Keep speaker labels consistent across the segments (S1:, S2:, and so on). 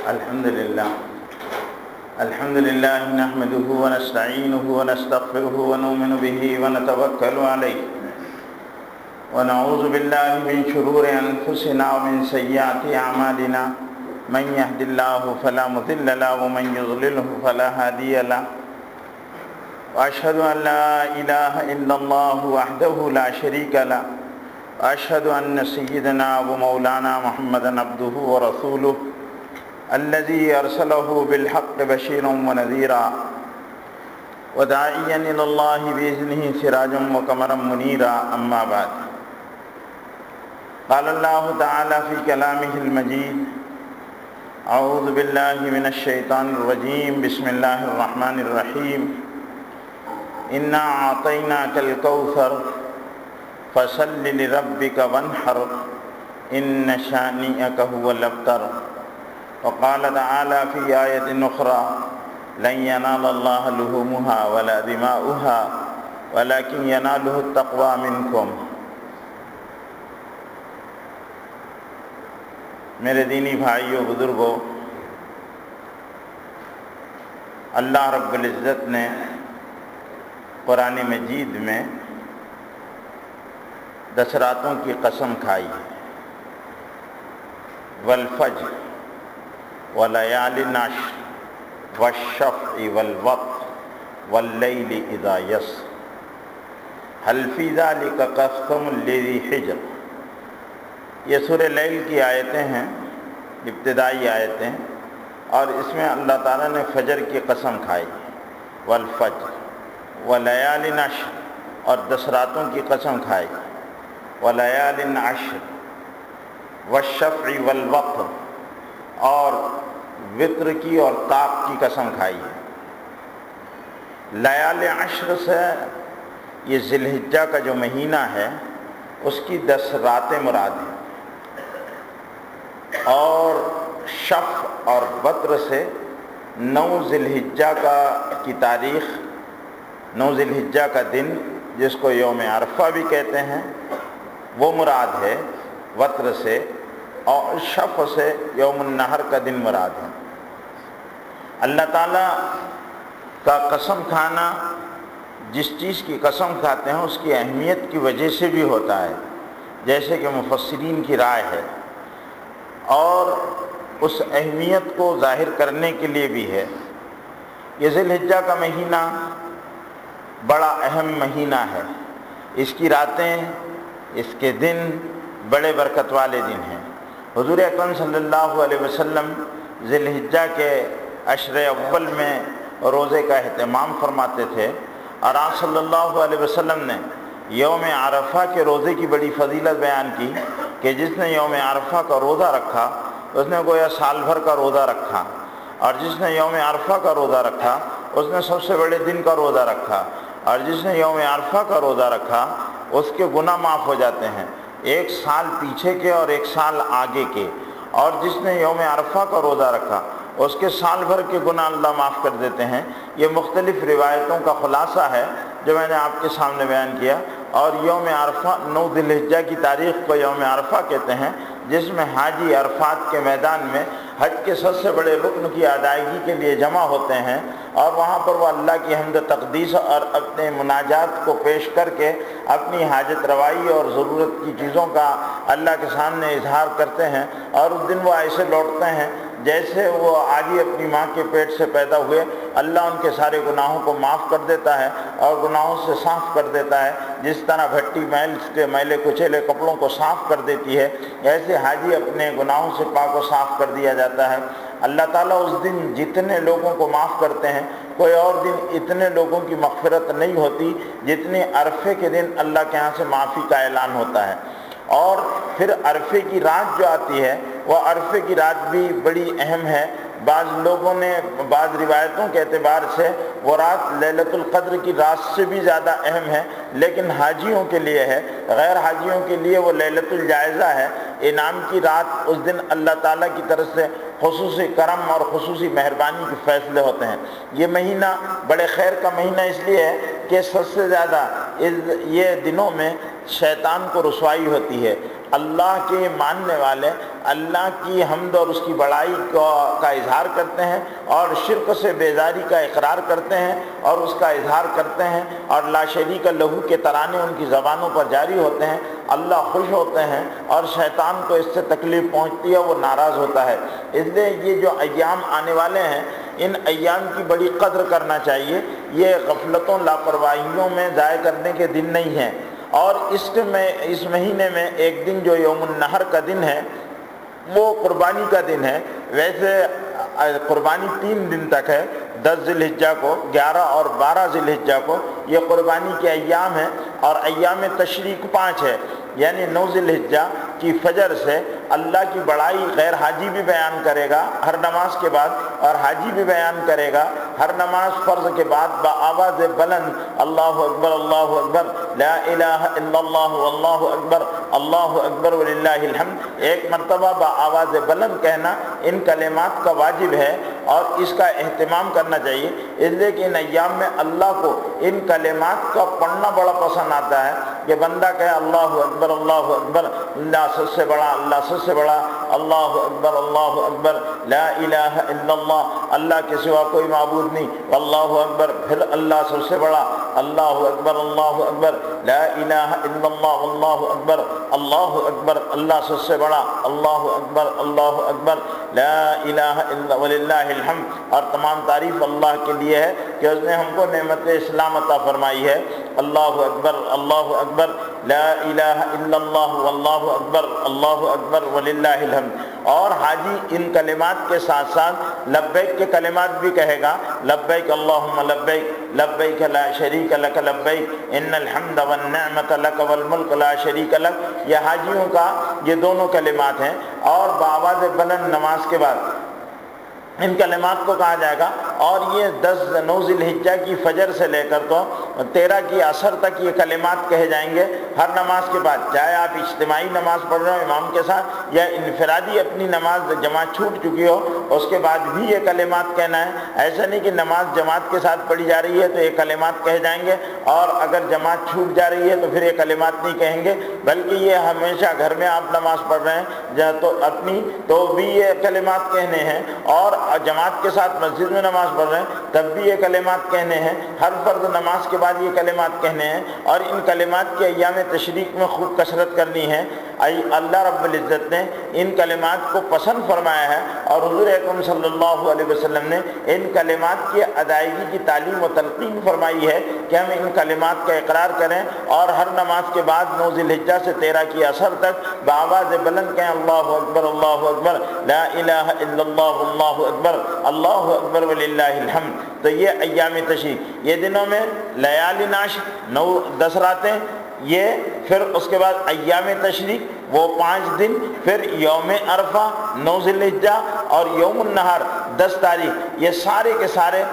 S1: الحمد لله نحمده ونستعينه ونستغفره ونؤمن به ونتوكل عليه ونعوذ بالله من شرور أنفسنا ومن سيئات أعمالنا من يهد الله فلا مضل له ومن يضلله فلا هادي له وأشهد أن لا إله إلا الله وحده لا شريك له وأشهد أن سيدنا ومولانا محمدا عبده ورسوله الذي أرسله بالحق بشيرا ونذيرا وداعيا إلى الله بإذنه سراجا وقمرا منيرا أما بعد قال الله تعالى في كلامه المجيد أعوذ بالله من الشيطان الرجيم بسم الله الرحمن الرحيم إنا أعطيناك الكوثر فصل لربك وانحر إن شانئك هو الأبتر وقال تعالى في آية أخرى لن ينال الله لحومها ولا دماؤها ولكن يناله التقوى منكم۔ میرے دینی بھائیوں بزرگوں، اللہ رب العزت نے قرآن مجید میں 10 راتوں کی قسم کھائی ہے، والفجر ولیال عشر والشفع والوتر واللیل اذا یسر هل فی ذلک قسم لذی حجر۔ یہ سورہ لیل کی آیتیں ہیں، ابتدائی آیتیں، اور اس میں اللہ تعالیٰ نے فجر کی قسم کھائی، والفجر ولیال عشر، اور 10 راتوں کی قسم کھائی، ولیال عشر والشفع والوتر، اور وطر کی اور طاق کی قسم کھائی ہے۔ لیال عشر سے یہ ذی الحجہ کا جو مہینہ ہے اس کی 10 راتیں مراد ہیں، اور شفع اور وتر سے 9 ذی الحجہ کی تاریخ، 9 ذی الحجہ کا دن جس کو یوم عرفہ بھی کہتے ہیں وہ مراد ہے وتر سے، اور شفع سے یوم النحر کا دن مراد ہے۔ اللہ تعالیٰ کا قسم کھانا جس چیز کی قسم کھاتے ہیں اس کی اہمیت کی وجہ سے بھی ہوتا ہے، جیسے کہ مفسرین کی رائے ہے، اور اس اہمیت کو ظاہر کرنے کے لیے بھی ہے۔ یہ ذی الحجہ کا مہینہ بڑا اہم مہینہ ہے، اس کی راتیں، اس کے دن بڑے برکت والے دن ہیں۔ حضور اکرم صلی اللہ علیہ وسلم ذی الحجہ کے عشر اول میں روزے کا اہتمام فرماتے تھے، اور آپ صلی اللہ علیہ وسلم نے یوم عرفہ کے روزے کی بڑی فضیلت بیان کی کہ جس نے یوم عرفہ کا روزہ رکھا اس نے گویا سال بھر کا روزہ رکھا، اور جس نے یوم عرفہ کا روزہ رکھا اس نے سب سے بڑے دن کا روزہ رکھا، اور جس نے یوم عرفہ کا روزہ رکھا اس کے گناہ معاف ہو جاتے ہیں، 1 سال پیچھے کے اور 1 سال آگے کے، اور جس نے یوم عرفہ کا روزہ رکھا اس کے سال بھر کے گناہ اللہ معاف کر دیتے ہیں۔ یہ مختلف روایتوں کا خلاصہ ہے جو میں نے آپ کے سامنے بیان کیا۔ اور یوم عرفہ 9 ذی الحجہ کی تاریخ کو یوم عرفہ کہتے ہیں، جس میں حاجی عرفات کے میدان میں حج کے سب سے بڑے رکن کی ادائیگی کے لیے جمع ہوتے ہیں، اور وہاں پر وہ اللہ کی حمد و تقدیس اور اپنے مناجات کو پیش کر کے اپنی حاجت روائی اور ضرورت کی چیزوں کا اللہ کے سامنے اظہار کرتے ہیں، اور اس دن وہ ایسے لوٹتے ہیں جیسے وہ آج ہی اپنی ماں کے پیٹ سے پیدا ہوئے۔ اللہ ان کے سارے گناہوں کو معاف کر دیتا ہے اور گناہوں سے صاف کر دیتا ہے، جس طرح بھٹی میل کے میلے کچیلے کپڑوں کو صاف کر دیتی ہے، ایسے حاجی اپنے گناہوں سے پاک و صاف کر دیا جاتا ہے۔ اللہ تعالیٰ اس دن جتنے لوگوں کو معاف کرتے ہیں، کوئی اور دن اتنے لوگوں کی مغفرت نہیں ہوتی جتنے عرفے کے دن اللہ کے ہاں سے معافی کا اعلان ہوتا ہے۔ اور پھر عرفے کی رات جو آتی ہے وہ عرفے کی رات بھی بڑی اہم ہے۔ بعض لوگوں نے بعض روایتوں کے اعتبار سے وہ رات لیلۃ القدر کی رات سے بھی زیادہ اہم ہے، لیکن حاجیوں کے لیے ہے، غیر حاجیوں کے لیے وہ لیلۃ الجائزہ ہے، انعام کی رات۔ اس دن اللہ تعالیٰ کی طرف سے خصوصی کرم اور خصوصی مہربانی کے فیصلے ہوتے ہیں۔ یہ مہینہ بڑے خیر کا مہینہ اس لیے ہے کہ سب سے زیادہ یہ دنوں میں شیطان کو رسوائی ہوتی ہے، اللہ کے ماننے والے اللہ کی حمد اور اس کی بڑائی کا اظہار کرتے ہیں اور شرک سے بیزاری کا اقرار کرتے ہیں اور اس کا اظہار کرتے ہیں اور لا شریک لہو کے ترانے ان کی زبانوں پر جاری ہوتے ہیں، اللہ خوش ہوتے ہیں اور شیطان کو اس سے تکلیف پہنچتی ہے، وہ ناراض ہوتا ہے۔ اس لیے یہ جو ایام آنے والے ہیں ان ایام کی بڑی قدر کرنا چاہیے، یہ غفلتوں لاپرواہیوں میں ضائع کرنے کے دن نہیں ہیں۔ اور اس مہینے میں ایک دن جو یوم النحر کا دن ہے وہ قربانی کا دن ہے۔ ویسے قربانی 3 دن تک ہے، 10 ذی الحجہ کو، 11 اور 12 ذی الحجہ کو یہ قربانی کے ایام ہیں، اور ایام تشریق 5 ہے، یعنی 9 ذی الحجہ کی فجر سے اللہ کی بڑائی غیر حاجی بھی بیان کرے گا ہر نماز کے بعد، اور حاجی بھی بیان کرے گا ہر نماز فرض کے بعد بآواز بلند، اللہ اکبر اللہ اکبر، لا الہ الا اللہ واللہ اکبر، اللہ اکبر وللہ الحمد، ایک مرتبہ بآواز بلند کہنا ان کلمات کا واجب ہے اور اس کا اہتمام کرنا چاہیے، اس لیے کہ ان ایام میں اللہ کو ان کلمات کا پڑھنا بڑا پسند آتا ہے کہ بندہ کہے اللہ اکبر اللہ سب سے بڑا، اللہ سب سے بڑا، اللہ اکبر لا الہ الا اللہ، اللہ کے سوا کوئی معبود نہیں، اللہ اکبر، پھر اللہ سب سے بڑا، اللہ اکبر لا الہ الا اللہ، اللہ اکبر اللہ سب سے بڑا، اللہ اکبر لا الہ الا وللہ الحمد، اور تمام تعریف اللہ کے لیے ہے کہ اس نے ہم کو نعمت اسلام عطا فرمائی ہے، اللہ اکبر لا الہ الا اللہ واللہ اکبر وللہ الحمد۔ اور حاجی ان کلمات کے ساتھ ساتھ لبیک کے کلمات بھی کہے گا، لبیک اللہم لبیک، لبیک لا شریک لک لبیک، ان الحمد والنعمت لک والملک لا شریک لک، یہ حاجیوں کا یہ دونوں کلمات ہیں۔ اور بآواز بلند نماز کے بعد ان کلمات کو کہا جائے گا، اور یہ 9 ذی الحجہ کی فجر سے لے کر تو 13 کی عصر تک یہ کلمات کہے جائیں گے ہر نماز کے بعد، چاہے آپ اجتماعی نماز پڑھ رہے ہو امام کے ساتھ یا انفرادی اپنی نماز جماعت چھوٹ چکی ہو اس کے بعد بھی یہ کلمات کہنا ہے۔ ایسا نہیں کہ نماز جماعت کے ساتھ پڑھی جا رہی ہے تو یہ کلمات کہے جائیں گے اور اگر جماعت چھوٹ جا رہی ہے تو پھر یہ کلمات نہیں کہیں گے، بلکہ یہ ہمیشہ گھر میں آپ نماز پڑھ رہے ہیں تو اپنی تو بھی یہ کلمات کہنے ہیں، اور جماعت کے ساتھ مسجد میں نماز پڑھ رہے ہیں تب بھی یہ کلمات کہنے ہیں، ہر فرض نماز کے بعد یہ کلمات کہنے ہیں، اور ان کلمات کے ایام تشریق میں خوب کثرت کرنی ہے۔ اللہ رب العزت نے ان کلمات کو پسند فرمایا ہے، اور حضور اکرم صلی اللہ علیہ وسلم نے ان کلمات کی ادائیگی کی تعلیم و تلقین فرمائی ہے کہ ہم ان کلمات کا اقرار کریں اور ہر نماز کے بعد 9 ذی الحجہ سے 13 کی عصر تک بآواز بلند کہیں اللہ اکبر لا الہ الا اللہ اکبر وللہ الحمد۔ تو یہ ایام تشریق، یہ دنوں میں لیالی نعشر 9-10 راتیں، یہ پھر اس کے بعد ایام تشریق وہ 5 دن، پھر یوم عرفہ 9 ذی الحجہ اور یوم النحر 10 تاریخ، یہ سارے کے سارے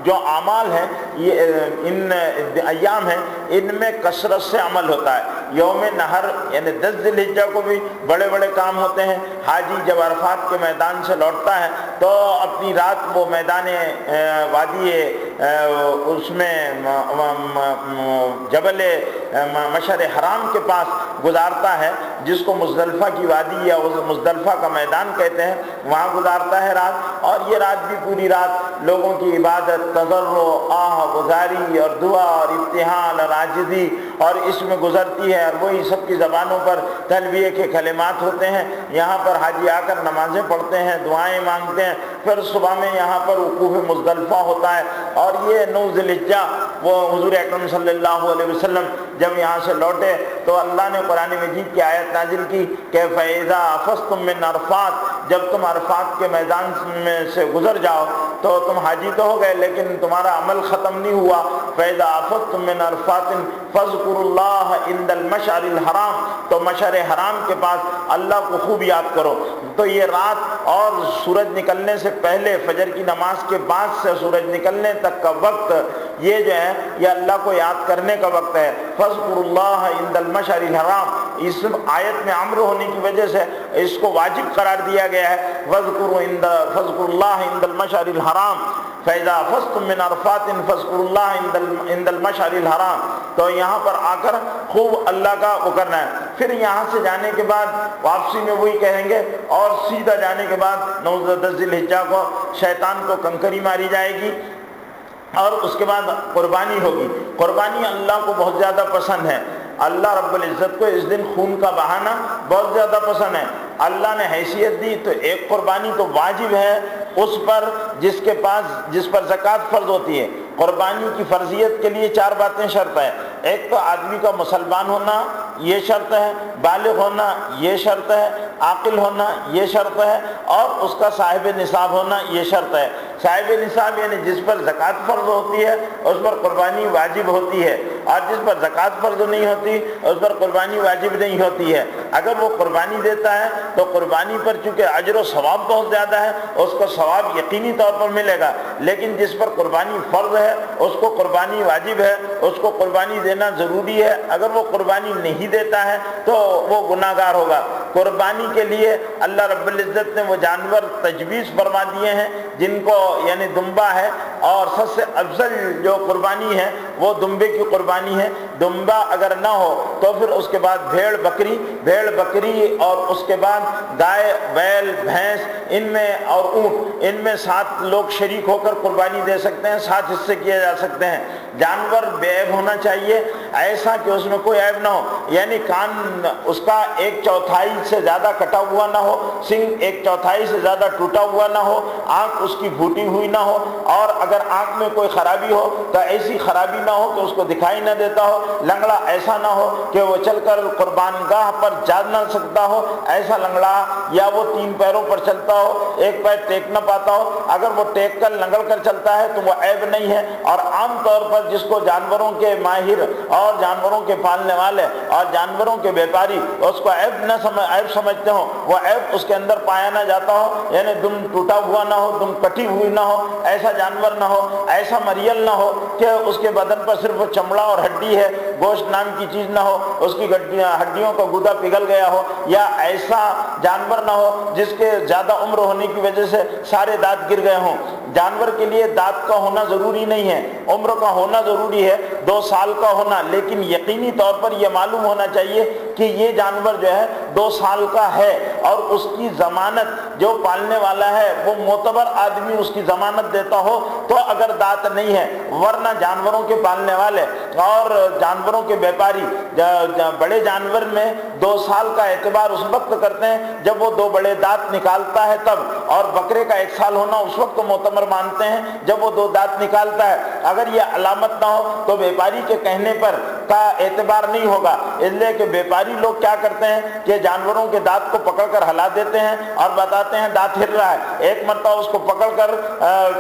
S1: جو اعمال ہیں یہ ان ایام ہیں ان میں کثرت سے عمل ہوتا ہے۔ یوم نحر یعنی 10 ذی الحجہ کو بھی بڑے بڑے کام ہوتے ہیں۔ حاجی جب عرفات کے میدان سے لوٹتا ہے تو اپنی رات وہ میدان وادی اس میں جبل مشعر حرام کے پاس گزارتا ہے، جس کو مزدلفہ کی وادی یا مزدلفہ کا میدان کہتے ہیں، وہاں گزارتا ہے رات، اور یہ رات بھی پوری رات لوگوں کی عبادت، تضرع، آہ گزاری اور دعا اور ابتہال اور عاجزی اور اس میں گزرتی ہے، اور وہی سب کی زبانوں پر تلبیہ کے کلمات ہوتے ہیں۔ یہاں پر حاجی آ کر نمازیں پڑھتے ہیں، دعائیں مانگتے ہیں، پھر صبح میں یہاں پر وقوف مزدلفہ ہوتا ہے، اور یہ 9 ذی الحجہ وہ حضور اکرم صلی اللہ علیہ وسلم جب یہاں سے لوٹے تو اللہ نے قرآن مجید کی آیت نازل کی کہ فَإِذَا أَفَضْتُم مِّنْ عَرَفَاتٍ، جب تم عرفات کے میدان میں سے گزر جاؤ تو تم حاجی تو ہو گئے لیکن تمہارا عمل ختم نہیں ہوا۔ فَإِذَا أَفَضْتُم مِّنْ عَرَفَاتٍ فَاذْكُرُوا اللَّهَ عِندَ الْمَشْعَرِ الْحَرَامِ، تو مشعر حرام کے پاس اللہ کو خوب یاد کرو۔ تو یہ رات اور سورج نکلنے سے پہلے فجر کی نماز کے بعد سے سورج نکلنے تک کا وقت یہ جو ہے یہ اللہ کو یاد کرنے کا وقت ہے۔ فَاذْكُرُوا اللَّهَ عِندَ الْمَشْعَرِ الْحَرَامِ، اس آیت میں امر ہونے کی وجہ سے اس کو واجب قرار دیا گیا ہے۔ فَاذْكُرُوا اللَّهَ عِندَ الْمَشْعَرِ الْحَرَامِ فَإِذَا أَفَضْتُم مِّنْ عَرَفَاتٍ فَاذْكُرُوا اللَّهَ عِندَ الْمَشْعَرِ الْحَرَامِ، تو یہاں پر آ کر خوب اللہ کا وہ کرنا ہے. پھر یہاں سے جانے کے بعد واپسی میں وہی کہیں گے, اور سیدھا جانے کے بعد 9 ذی الحجہ کو شیطان کو کنکری ماری جائے گی, اور اس کے بعد قربانی ہوگی. قربانی اللہ کو بہت زیادہ پسند ہے. اللہ رب العزت کو اس دن خون کا بہانا بہت زیادہ پسند ہے. اللہ نے حیثیت دی تو ایک قربانی تو واجب ہے اس پر جس پر زکوٰۃ فرض ہوتی ہے. قربانی کی فرضیت کے لیے 4 باتیں شرط ہے. ایک تو آدمی کا مسلمان ہونا یہ شرط ہے, بالغ ہونا یہ شرط ہے, عاقل ہونا یہ شرط ہے, اور اس کا صاحب نصاب ہونا یہ شرط ہے. صاحب نصاب یعنی جس پر زکوٰۃ فرض ہوتی ہے اس پر قربانی واجب ہوتی ہے, اور جس پر زکوٰۃ فرض نہیں ہوتی اس پر قربانی واجب نہیں ہوتی ہے. اگر وہ قربانی دیتا ہے تو قربانی پر چونکہ اجر و ثواب بہت زیادہ ہے اس کو ثواب یقینی طور پر ملے گا. لیکن جس پر قربانی فرض ہے اس کو قربانی واجب ہے, اس کو قربانی دینا ضروری ہے. اگر وہ قربانی نہیں دیتا ہے تو وہ گناہ گار ہوگا. قربانی کے لیے اللہ رب العزت نے وہ جانور تجویز فرما دیے ہیں جن کو یعنی دمبا ہے, اور سب سے افضل جو قربانی ہے وہ دمبے کی قربانی ہے. دمبا اگر نہ ہو تو پھر اس کے بعد بھیڑ بکری اور اس کے بعد گائے, بیل, بھینس ان میں اور اونٹ, ان میں 7 لوگ شریک ہو کر قربانی دے سکتے ہیں, 7 حصے کیے جا سکتے ہیں. جانور بے عیب ہونا چاہیے, ایسا کہ اس میں کوئی عیب نہ ہو, یعنی کان اس کا 1/4 سے زیادہ کٹا ہوا نہ ہو, سنگ 1/4 سے زیادہ ٹوٹا ہوا نہ ہو, آنکھ اس کی پھوٹی ہوئی نہ ہو, اور اگر آنکھ میں کوئی خرابی ہو تو ایسی خرابی نہ ہو کہ اس کو دکھائی نہ دیتا ہو. لنگڑا ایسا نہ ہو کہ وہ چل کر قربان گاہ پر جا نہ سکتا ہو, ایسا لنگڑا, یا وہ 3 پیروں پر چلتا ہو, ایک پیر ٹیک نہ پاتا ہو. اگر وہ ٹیک کر لنگڑ کر چلتا ہے تو وہ عیب نہیں ہے. اور عام طور پر جس کو جانوروں کے ماہر اور جانوروں کے پالنے والے اور جانوروں کے بیپاری اس کو عیب سمجھتے ہوں, وہ عیب اس کے اندر پایا نہ جاتا ہو, یعنی دم ٹوٹا ہوا نہ ہو, دم کٹی ہوئی نہ ہو, ایسا جانور نہ ہو, ایسا مریل نہ ہو کہ اس کے بدن پر صرف چمڑا اور ہڈی ہے, گوشت نام کی چیز نہ ہو, اس کی ہڈیوں کا گودا پگھل گیا ہو, یا ایسا جانور نہ ہو جس کے زیادہ عمر ہونے کی وجہ سے سارے دانت گر گئے ہوں. جانور کے لیے دانت کا ہونا ضروری نہیں ہے, عمر کا ہونا ضروری ہے, 2 سال کا ہونا, لیکن یقینی طور پر یہ معلوم ہونا چاہیے کہ یہ جانور جو ہے 2 سال کا ہے, اور اس کی ضمانت جو پالنے والا ہے وہ معتبر آدمی اس کی ضمانت دیتا ہو تو اگر دانت نہیں ہے. ورنہ جانوروں کے پالنے والے اور جانوروں کے بیپاری بڑے جانور میں 2 سال کا اعتبار اس وقت کرتے ہیں جب وہ 2 بڑے دانت نکالتا ہے تب, اور بکرے کا 1 سال ہونا اس وقت معتبر مانتے ہیں جب وہ 2 دانت نکالتا ہے. اگر یہ علامت نہ ہو تو بیپاری کے کہنے پر کا اعتبار نہیں ہوگا, اس لیے کہ بیپاری لوگ کیا کرتے ہیں کہ جانوروں کے دانت کو پکڑ کر ہلا دیتے ہیں اور بتاتے ہیں دانت ہل رہا ہے. ایک مرتبہ اس کو پکڑ کر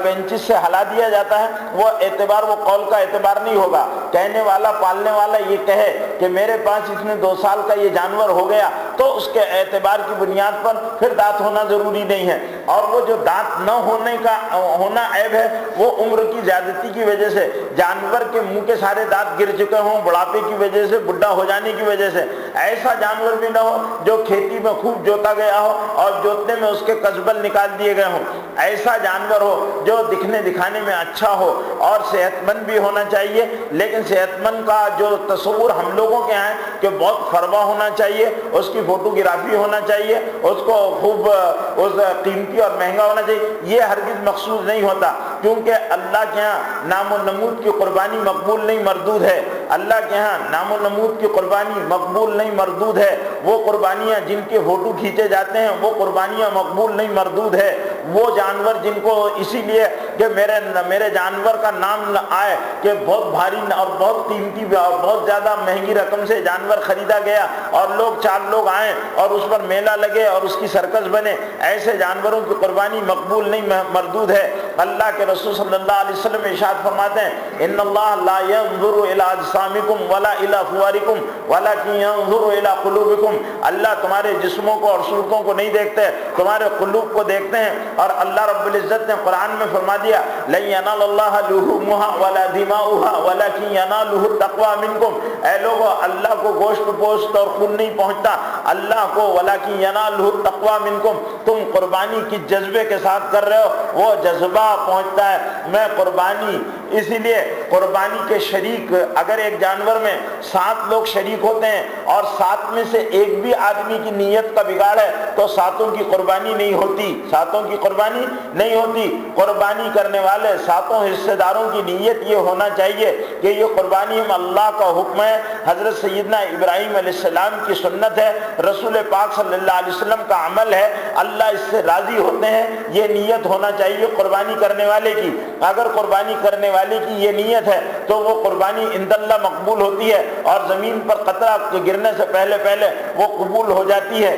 S1: پینچس سے ہلا دیا جاتا ہے, وہ اعتبار, وہ قول کا اعتبار نہیں ہوگا. کہنے والا, پالنے والا یہ کہے کہ میرے پاس اس میں 2 سال کا یہ جانور ہو گیا تو اس کے اعتبار کی بنیاد پر پھر دانت ہونا ضروری نہیں ہے. اور وہ جو دانت نہ ہونا عیب ہے وہ عمر کی زیادتی کی وجہ سے, جانور کے منہ کے سارے دانت گر چکے ہوں بڑھاپے کی وجہ سے, بڈھا ہو جانے کی وجہ سے. ایسا جانور بھی نہ ہو جو کھیتی میں خوب جوتا گیا ہو اور جوتنے میں اس کے قصبل نکال دیے گئے ہوں. ایسا جانور ہو جو دکھانے میں اچھا ہو اور صحت مند بھی ہونا چاہیے, لیکن صحت مند کا جو تصور ہم لوگوں کے ہیں کہ بہت فروا ہونا چاہیے, اس کی فوٹوگرافی ہونا چاہیے, اس کو خوب اس قیمتی اور مہنگا ہونا چاہیے, یہ ہرگز مقصود نہیں ہوتا. کیونکہ اللہ کے ہاں نام و نمود کی قربانی مقبول نہیں مردود ہے. اللہ کے ہاں نام و نمود کی قربانی مقبول نہیں مردود ہے. وہ قربانیاں جن کے فوٹو کھینچے جاتے ہیں وہ قربانیاں مقبول نہیں مردود ہے. وہ جانور جن کو اسی لیے کہ میرے جانور کا نام آئے کہ بہت بھاری اور بہت قیمتی اور بہت زیادہ مہنگی رقم سے جانور خریدا گیا اور 4 لوگ آئیں اور اس پر میلہ لگے اور اس کی سرکس بنے, ایسے جانوروں کی قربانی مقبول نہیں مردود ہے. اللہ کے رسول صلی اللہ علیہ وسلم ارشاد فرماتے ہیں ان اللہ لا ينظر الى اجسامکم ولا الى صورکم ولکن ينظر الى قلوبکم. اللہ تمہارے جسموں کو اور صورتوں کو نہیں دیکھتے, تمہارے قلوب کو دیکھتے ہیں. اور اللہ رب العزت نے قرآن میں فرما دیا لن ينال اللہ لحومها ولا دماؤها ولکن ينالہ التقوی منکم. اے لوگو, اللہ کو گوشت پوشت اور خون نہیں پہنچتا, اللہ کو ولکن ينالہ التقوی منکم. تم قربانی کی جذبے کے ساتھ کر رہے ہو, وہ جذبہ پہنچتا ہے. میں قربانی اسی لیے قربانی کے شریک اگر ایک جانور میں 7 لوگ شریک ہوتے ہیں اور 7 میں سے ایک بھی آدمی کی نیت کا بگاڑ ہے تو 7 کی قربانی نہیں ہوتی، 7 کی قربانی نہیں ہوتی۔ قربانی کرنے والے 7 حصے داروں کی نیت یہ ہونا چاہیے کہ یہ قربانی اللہ کا حکم ہے، حضرت سیدنا ابراہیم علیہ السلام کی سنت ہے، رسول پاک صلی اللہ علیہ وسلم کا عمل ہے، اللہ اس سے راضی ہوتے ہیں، یہ نیت ہونا چاہیے قربانی کرنے والے کی۔ اگر قربانی کرنے والے کی یہ نیت ہے تو وہ قربانی عند اللہ مقبول ہوتی ہے اور زمین پر قطرہ گرنے سے پہلے پہلے وہ قبول ہو جاتی ہے۔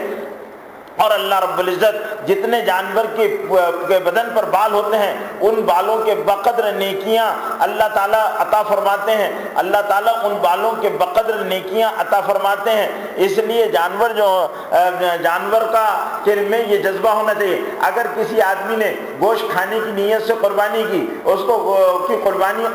S1: اور اللہ رب العزت جتنے جانور کے بدن پر بال ہوتے ہیں ان بالوں کے بقدر نیکیاں اللہ تعالیٰ عطا فرماتے ہیں، اللہ تعالیٰ ان بالوں کے بقدر نیکیاں عطا فرماتے ہیں۔ اس لیے جانور کا میں یہ جذبہ ہونا چاہیے۔ اگر کسی آدمی نے گوشت کھانے کی نیت سے قربانی کی، اس کو کی قربانی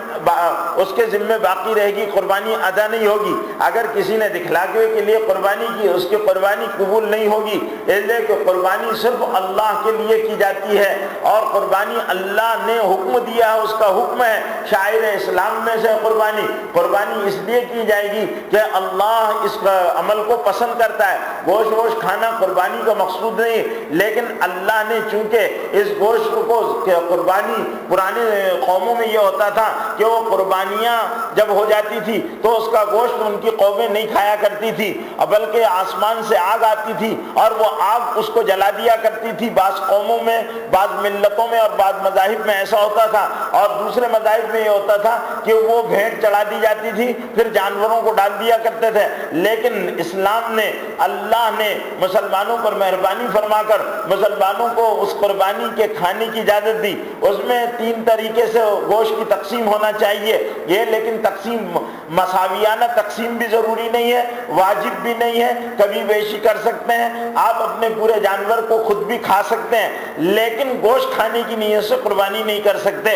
S1: اس کے ذمہ باقی رہے گی، قربانی ادا نہیں ہوگی۔ اگر کسی نے دکھلاوے کے لیے قربانی کی، اس کی قربانی قبول نہیں ہوگی، اس لیے کہ قربانی صرف اللہ کے لیے کی جاتی ہے اور قربانی اللہ نے حکم دیا ہے، اس کا حکم ہے، شاعر اسلام میں سے قربانی اس لیے کی جائے گی کہ اللہ اس عمل کو پسند کرتا ہے۔ گوشت کھانا قربانی کا مقصود نہیں، لیکن اللہ نے چونکہ اس گوشت کو قربانی، پرانے قوموں میں یہ ہوتا تھا کہ وہ قربانیاں جب ہو جاتی تھی تو اس کا گوشت ان کی قومیں نہیں کھایا کرتی تھی، بلکہ آسمان سے آگ آتی تھی اور وہ آگ اس کو جلا دیا کرتی تھی۔ بعض قوموں میں، بعض ملتوں میں اور بعض مذاہب میں ایسا ہوتا تھا، اور دوسرے مذاہب میں یہ ہوتا تھا کہ وہ بھیڑ چڑھا دی جاتی تھی، پھر جانوروں کو ڈال دیا کرتے تھے۔ لیکن اسلام نے، اللہ نے مسلمانوں پر مہربانی فرما کر مسلمانوں کو اس قربانی کے کھانے کی اجازت دی۔ اس میں 3 طریقے سے گوشت کی تقسیم ہونا چاہیے، یہ لیکن تقسیم مساویانہ تقسیم بھی ضروری نہیں ہے، واجب بھی نہیں ہے، کبھی بیشی کر سکتے ہیں آپ، اپنے پورے جانور کو خود بھی کھا سکتے ہیں، لیکن گوشت کھانے کی نیت سے قربانی نہیں کر سکتے۔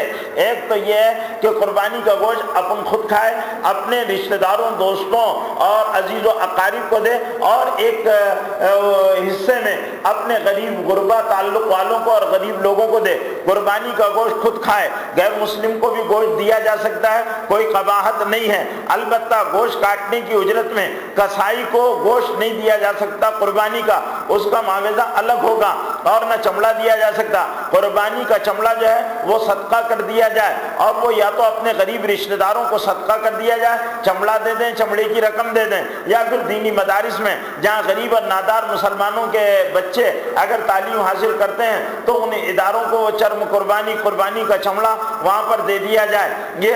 S1: ایک تو یہ ہے کہ قربانی کا گوشت اپن خود کھائے، اپنے رشتہ داروں، دوستوں اور عزیز و اقارب کو دے، اور ایک حصے میں اپنے غریب غربا تعلق والوں کو اور غریب لوگوں کو دے۔ قربانی کا گوشت خود کھائے، غیر مسلم کو بھی گوشت دیا جا سکتا ہے، کوئی قباحت نہیں ہے۔ البتہ گوشت کاٹنے کی اجرت میں کسائی کو گوشت نہیں دیا جا سکتا قربانی کا، اس کا معاوضہ الگ ہوگا، اور نہ چمڑا دیا جا سکتا۔ قربانی کا چمڑا جو ہے وہ صدقہ کر دیا جائے، اور وہ یا تو اپنے غریب رشتہ داروں کو صدقہ کر دیا جائے، چمڑا دے دیں، چمڑے کی رقم دے دیں، یا پھر دینی مدارس میں جہاں غریب اور نادار مسلمانوں کے بچے اگر تعلیم حاصل کرتے ہیں تو ان اداروں کو چرم قربانی کا چمڑا وہاں پر دے دیا جائے، یہ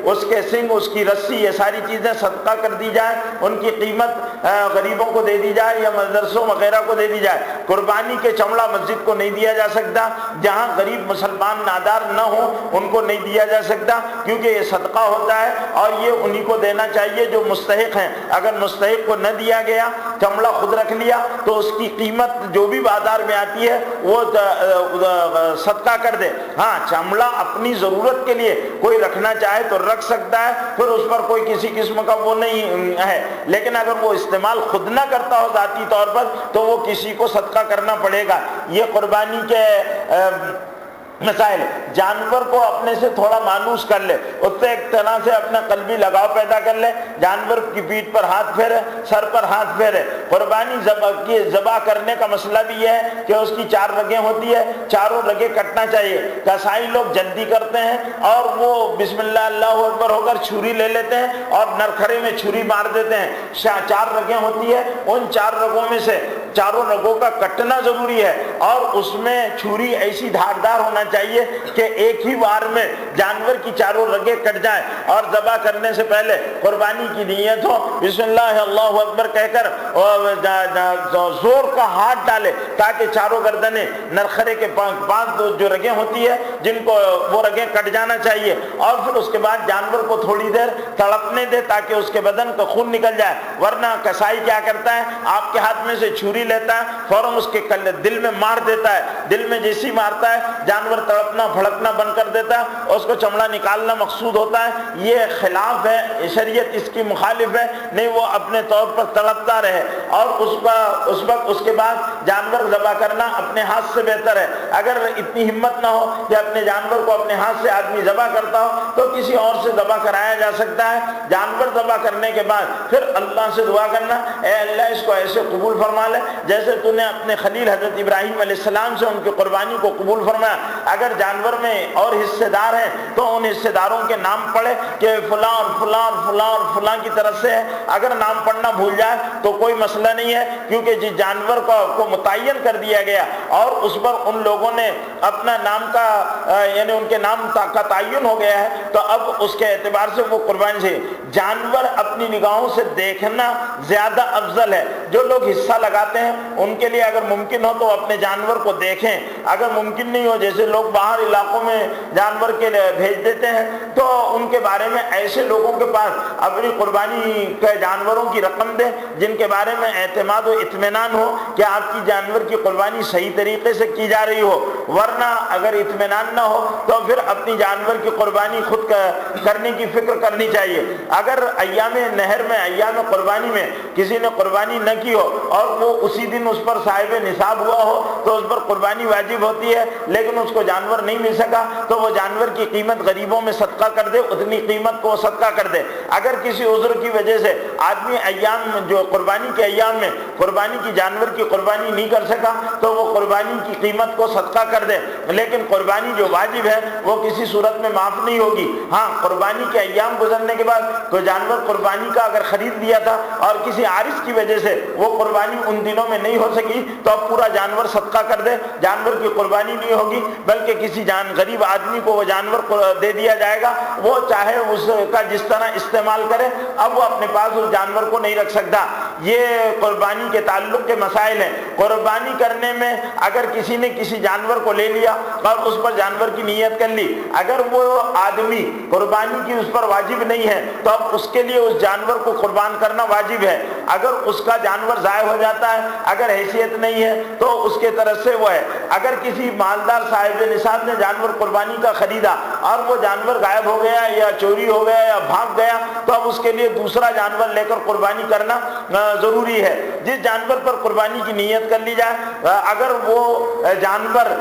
S1: اس کے سنگ، اس کی رسی، یہ ساری چیزیں صدقہ کر دی جائے، ان کی قیمت غریبوں کو دے دی جائے یا مدرسوں وغیرہ کو دے دی جائے۔ قربانی کے چمڑا مسجد کو نہیں دیا جا سکتا، جہاں غریب مسلمان نادار نہ ہوں ان کو نہیں دیا جا سکتا، کیونکہ یہ صدقہ ہوتا ہے اور یہ انہی کو دینا چاہیے جو مستحق ہیں۔ اگر مستحق کو نہ دیا گیا، چمڑا خود رکھ لیا، تو اس کی قیمت جو بھی بازار میں آتی ہے وہ صدقہ کر دے۔ ہاں، چمڑا اپنی ضرورت کے لیے کوئی رکھنا چاہے تو رکھ سکتا ہے، پھر اس پر کوئی کسی قسم کا وہ نہیں ہے، لیکن اگر وہ استعمال خود نہ کرتا ہو ذاتی طور پر تو وہ کسی کو صدقہ کرنا پڑے گا۔ یہ قربانی کے مسائل۔ جانور کو اپنے سے تھوڑا مانوس کر لے، اس سے ایک طرح سے اپنا قلبی لگاؤ پیدا کر لے، جانور کی پیٹھ پر ہاتھ پھیرے، سر پر ہاتھ پھیرے۔ قربانی ذبح کرنے کا مسئلہ بھی یہ ہے کہ اس کی 4 رگیں ہوتی ہے، چاروں رگیں کٹنا چاہیے۔ کسائی لوگ جلدی کرتے ہیں اور وہ بسم اللہ اللہ اکبر ہو کر چھری لے لیتے ہیں اور نرکھڑے میں چھری مار دیتے ہیں۔ 4 رگیں ہوتی ہے، ان 4 رگوں میں سے چاروں رگوں کا کٹنا ضروری ہے، اور اس میں چھری ایسی دھاردار ہونا چاہیے کہ ایک ہی بار میں جانور کی 4 رگیں کٹ جائیں، اور ذبح کرنے سے پہلے قربانی کی نیت ہو، بسم اللہ اللہ اکبر کہہ کر زور کا ہاتھ ڈالے تاکہ چاروں گردنیں نرخرے کے 5 جو رگیں ہوتی ہے جن کو وہ رگیں کٹ جانا چاہیے، اور پھر اس کے بعد جانور کو تھوڑی دیر تڑپنے دے تاکہ اس کے بدن کا خون نکل جائے۔ ورنہ کسائی کیا کرتا ہے، آپ کے ہاتھ میں سے چھری لیتا ہے، فوراً اس کے دل میں مار دیتا ہے، دل میں جیسی مارتا ہے جانور تڑپنا پھڑکنا بند کر دیتا ہے، اس کو چمڑا نکالنا مقصود ہوتا ہے، یہ خلاف ہے، شریعت اس کی مخالف ہے، نہیں وہ اپنے طور پر تڑپتا رہے اور اس وقت اس کے بعد جانور ذبح کرنا اپنے ہاتھ سے بہتر ہے۔ اگر اتنی ہمت نہ ہو کہ اپنے جانور کو اپنے ہاتھ سے آدمی ذبح کرتا ہو تو کسی اور سے ذبح کرایا جا سکتا ہے۔ جانور ذبح کرنے کے بعد پھر اللہ سے دعا کرنا، اے اللہ اس کو ایسے قبول فرما لے جیسے تو نے اپنے خلیل حضرت ابراہیم علیہ السلام سے ان کی قربانی کو قبول فرمایا۔ اگر جانور میں اور حصے دار ہیں تو ان حصے داروں کے نام پڑھے کہ فلاں اور فلاں اور فلاں اور فلاں کی طرف سے ہے۔ اگر نام پڑھنا بھول جائے تو کوئی مسئلہ نہیں ہے، کیونکہ جس جانور کو متعین کر دیا گیا اور اس پر ان لوگوں نے اپنا نام کا یعنی ان کے نام کا تعین ہو گیا ہے تو اب اس کے اعتبار سے وہ قربانی سے جانور اپنی نگاہوں سے دیکھنا زیادہ افضل ہے۔ جو لوگ حصہ لگاتے ہیں ان کے لیے اگر ممکن ہو تو اپنے جانور کو دیکھیں، اگر ممکن نہیں ہو جیسے لوگ باہر علاقوں میں جانور کے لیے بھیج دیتے ہیں تو ان کے بارے میں ایسے لوگوں کے پاس اپنی قربانی کے جانوروں کی رقم دیں جن کے بارے میں اعتماد و اطمینان ہو کہ آپ کی جانور کی قربانی صحیح طریقے سے کی جا رہی ہو، ورنہ اگر اطمینان نہ ہو تو پھر اپنی جانور کی قربانی خود کرنے کی فکر کرنی چاہیے۔ اگر ایام نہر میں ایام قربانی میں کسی نے قربانی نہ کی ہو اور وہ اسی دن اس پر صاحب نصاب ہوا ہو تو اس پر قربانی واجب ہوتی ہے، لیکن اس کو جانور نہیں مل سکا تو وہ جانور کی قیمت غریبوں میں صدقہ کر دے، اتنی قیمت کو صدقہ کر دے۔ اگر کسی عذر کی وجہ سے آدمی ایام جو قربانی کے ایام میں قربانی کی جانور کی قربانی نہیں کر سکا تو وہ قربانی کی قیمت کو صدقہ کر دے، لیکن قربانی جو واجب ہے وہ کسی صورت میں معاف نہیں ہوگی۔ ہاں، قربانی کے ایام گزرنے کے بعد کوئی جانور قربانی کا اگر خرید لیا تھا اور کسی عارض کی وجہ سے وہ قربانی ان دنوں میں نہیں ہو سکی تو اب پورا جانور صدقہ کر دے، جانور کی قربانی نہیں ہوگی بلکہ کسی غریب آدمی کو وہ جانور دے دیا جائے گا، وہ چاہے اس کا جس طرح استعمال کرے، اب وہ اپنے پاس اس جانور کو نہیں رکھ سکتا۔ یہ قربانی کے تعلق کے مسائل ہیں۔ قربانی کرنے میں اگر کسی نے کسی جانور کو لے لیا اور اس پر جانور کی نیت کر لی، اگر وہ آدمی قربانی کی اس پر واجب نہیں ہے تو اب اس کے لیے اس جانور کو قربان کرنا واجب ہے۔ اگر اس کا جانور ضائع ہو جاتا ہے، اگر حیثیت نہیں ہے تو اس کے طرف سے وہ ہے۔ اگر کسی مالدار صاحب نصاب نے جانور قربانی کا خریدا اور وہ جانور غائب ہو گیا یا چوری ہو گیا یا بھاگ گیا تو اب اس کے لیے دوسرا جانور لے کر قربانی کرنا ضروری ہے۔ جس جانور پر قربانی کی نیت کر لی جائے، اگر وہ جانور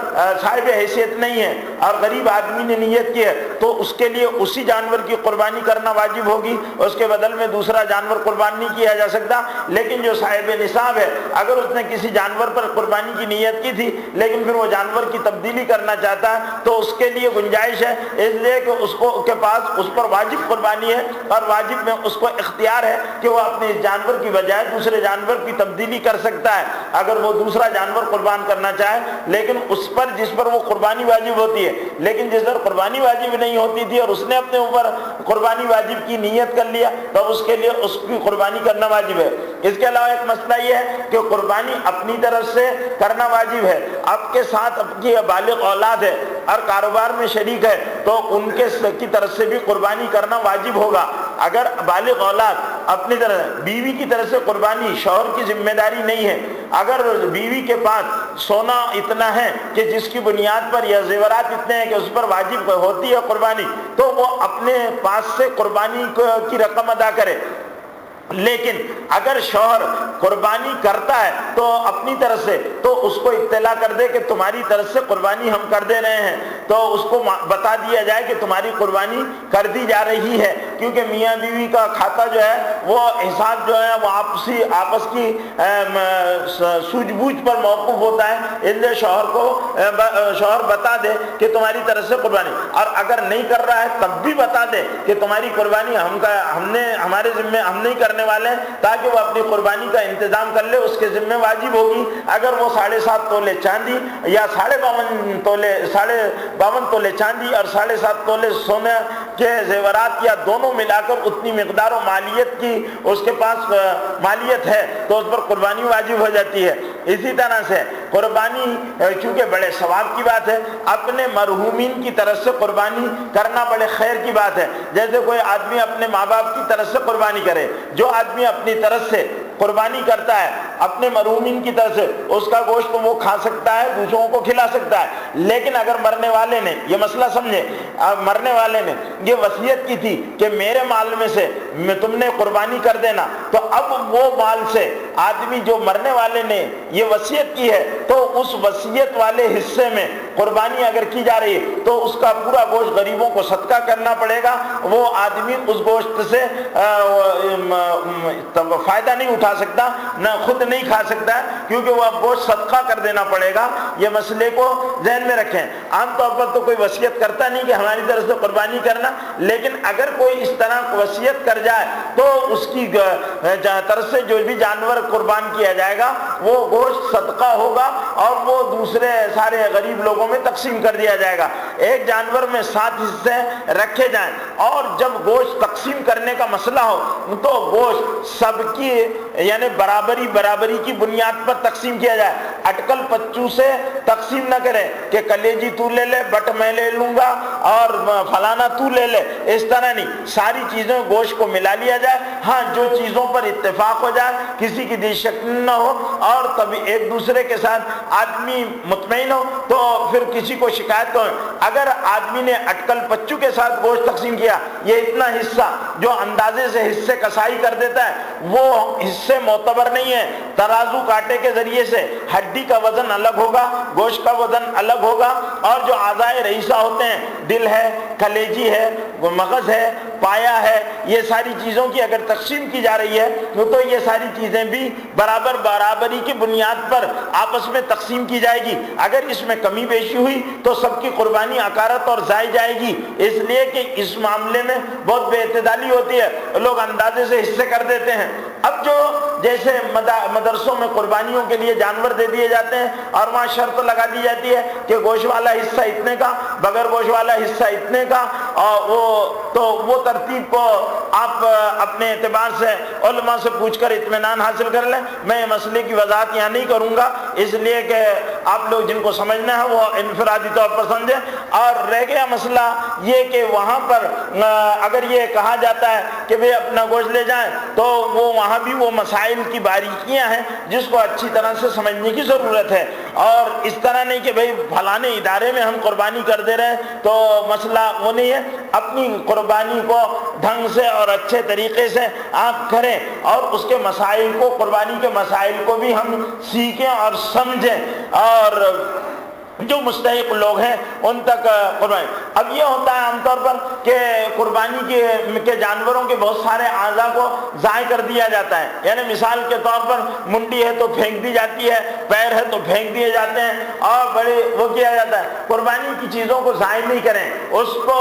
S1: صاحب حیثیت نہیں ہے اور غریب آدمی نے نیت کی ہے تو اس کے لیے اسی جانور کی قربانی کرنا واجب ہوگی، اس کے بدل میں دوسرا جانور قربان نہیں کیا جا سکتا۔ لیکن جو صاحب نصاب ہے اگر اس نے کسی جانور پر قربانی کی نیت کی تھی لیکن پھر وہ جانور کی تبدیلی کرنا چاہتا ہے تو اس کے لیے گنجائش ہے، اس لیے کہ اس کے پاس اس پر واجب قربانی ہے اور واجب میں اس کو اختیار ہے کہ وہ اپنے اس جانور کی بجائے دوسرے جانور کی تبدیلی کر سکتا ہے اگر وہ دوسرا جانور قربان کرنا چاہے، لیکن اس پر جس پر وہ قربانی واجب ہوتی ہے، لیکن جس پر قربانی واجب نہیں ہوتی تھی اور اس نے اپنے اوپر قربانی واجب کی نیت کر لیا تو اس کے لیے اس کی قربانی کرنا واجب ہے۔ اس کے علاوہ ایک مسئلہ یہ ہے کہ قربانی اپنی طرف سے کرنا واجب ہے، آپ کے ساتھ آپ کی بالغ اولاد ہے اور کاروبار میں شریک ہے تو ان کے کی طرف سے بھی قربانی کرنا واجب ہوگا۔ اگر بالغ اولاد اپنی طرف، بیوی کی طرف سے قربانی شوہر کی ذمہ داری نہیں ہے، اگر بیوی کے پاس سونا اتنا ہے کہ جس کی بنیاد پر یا زیورات اتنے ہیں کہ اس پر واجب ہوتی ہے قربانی تو وہ اپنے پاس سے قربانی کی رقم ادا کرے۔ لیکن اگر شوہر قربانی کرتا ہے تو اپنی طرف سے تو اس کو اطلاع کر دے کہ تمہاری طرف سے قربانی ہم کر دے رہے ہیں، تو اس کو بتا دیا جائے کہ تمہاری قربانی کر دی جا رہی ہے، کیونکہ میاں بیوی کا کھاتا جو ہے وہ حساب جو ہے وہ آپس کی سوجھ بوجھ پر موقوف ہوتا ہے، اس لیے شوہر بتا دے کہ تمہاری طرف سے قربانی، اور اگر نہیں کر رہا ہے تب بھی بتا دے کہ تمہاری قربانی ہمارے ذمے ہم نہیں کرنے والے ہیں، تاکہ وہ اپنی قربانی کا انتظام کر لے، اس کے ذمہ واجب ہوگی۔ اگر وہ 7.5 تولے چاندی یا 52 تولے چاندی اور 7.5 تولے سونے کے زیورات یا دونوں ملا کر اتنی مقدار و مالیت کی اس کے پاس مالیت ہے تو اس پر قربانی واجب ہو جاتی ہے۔ اسی طرح سے قربانی چونکہ بڑے ثواب کی بات ہے، اپنے مرحومین کی طرف سے قربانی کرنا بڑے خیر کی بات ہے۔ جیسے کوئی آدمی اپنے ماں باپ کی طرف سے قربانی کرے، جو آدمی اپنی طرف سے قربانی کرتا ہے اپنے مرحومین کی طرف سے، اس کا گوشت وہ کھا سکتا ہے، دوسروں کو کھلا سکتا ہے، لیکن اگر مرنے والے نے، یہ مسئلہ سمجھے، مرنے والے نے یہ وصیت کی تھی کہ میرے مال میں سے تم نے قربانی کر دینا، تو اب وہ مال سے آدمی جو مرنے والے نے یہ وصیت کی ہے تو اس وصیت والے حصے میں قربانی اگر کی جا رہی ہے تو اس کا پورا گوشت غریبوں کو صدقہ کرنا پڑے گا۔ وہ آدمی اس گوشت سے فائدہ نہیں اٹھا سکتا، نہ خود نہیں کھا سکتا ہے، کیونکہ وہ اب گوشت صدقہ کر دینا پڑے گا۔ یہ مسئلے کو ذہن میں رکھیں۔ عام طور پر تو کوئی وصیت کرتا نہیں کہ ہماری طرف سے قربانی کرنا، لیکن اگر کوئی اس طرح وصیت کر جائے تو اس کی طرف سے جو بھی جانور قربان کیا جائے گا وہ گوشت صدقہ ہوگا اور وہ دوسرے سارے غریب لوگوں میں تقسیم کر دیا جائے گا۔ ایک جانور میں 7 حصے رکھے جائیں اور جب گوشت تقسیم کرنے کا مسئلہ ہو تو گوشت سب کی یعنی برابری کی بنیاد پر تقسیم کیا جائے۔ اٹکل پچو سے تقسیم نہ کرے کہ کلیجی تو لے لے، بٹ میں لے لوں گا اور فلانا تو لے لے، اس طرح نہیں، ساری چیزیں گوشت کو ملا لیا جائے۔ ہاں جو چیزوں پر اتفاق ہو جائے، کسی کی دل شک نہ ہو اور تبھی ایک دوسرے کے ساتھ آدمی مطمئن ہو تو پھر کسی کو شکایت کرو۔ اگر آدمی نے اٹکل پچو کے ساتھ گوشت تقسیم کیا، یہ اتنا حصہ جو اندازے سے حصے کسائی کر دیتا ہے وہ حصے معتبر نہیں ہے۔ ترازو کانٹے کے ذریعے سے ہڈی کا وزن الگ ہوگا، گوشت کا وزن الگ ہوگا، اور جو اعضائے رئیسہ ہوتے ہیں، دل ہے، کلیجی ہے، مغز ہے، پایا ہے، یہ ساری چیزوں کی اگر تقسیم کی جا رہی ہے تو یہ ساری چیزیں بھی برابری کی بنیاد پر آپس میں تقسیم کی جائے گی۔ اگر اس میں کمی بیشی ہوئی تو سب کی قربانی عکارت اور ضائع جائے گی، اس لیے کہ اس معاملے میں بہت بے اعتدالی ہوتی ہے، لوگ اندازے سے حصے کر دیتے ہیں۔ اب جو جیسے مدرسوں میں قربانیوں کے لیے جانور دے دیے جاتے ہیں اور وہاں شرط لگا دی جاتی ہے کہ گوشت والا حصہ اتنے کا، بغیر گوشت والا حصہ اتنے کا، اور وہ ترتیب کو آپ اپنے اعتبار سے علماء سے پوچھ کر اطمینان حاصل کر لیں۔ میں یہ مسئلے کی وضاحت یہاں نہیں کروں گا، اس لیے کہ آپ لوگ جن کو سمجھنا ہے وہ انفرادی طور پر سمجھیں۔ اور رہ گیا مسئلہ یہ کہ وہاں پر اگر یہ کہا جاتا ہے کہ بھئی اپنا گوشت لے جائیں تو وہ وہاں بھی وہ مسائل کی باریکیاں ہیں جس کو اچھی طرح سے سمجھنے کی ضرورت ہے، اور اس طرح نہیں کہ بھئی فلانے ادارے میں ہم قربانی کر دے رہے ہیں تو مسئلہ وہ نہیں ہے۔ اپنی قربانی کو ڈھنگ سے اور اچھے طریقے سے آپ کریں اور اس کے مسائل کو، قربانی کے مسائل کو بھی ہم سیکھیں اور سمجھیں، اور جو مستحق لوگ ہیں ان تک قربانی۔ اب یہ ہوتا ہے عام طور پر کہ قربانی کے جانوروں کے بہت سارے اعضاء کو ضائع کر دیا جاتا ہے، یعنی مثال کے طور پر منڈی ہے تو پھینک دی جاتی ہے، پیر ہے تو پھینک دیے جاتے ہیں اور بڑے وہ کیا جاتا ہے۔ قربانی کی چیزوں کو ضائع نہیں کریں، اس کو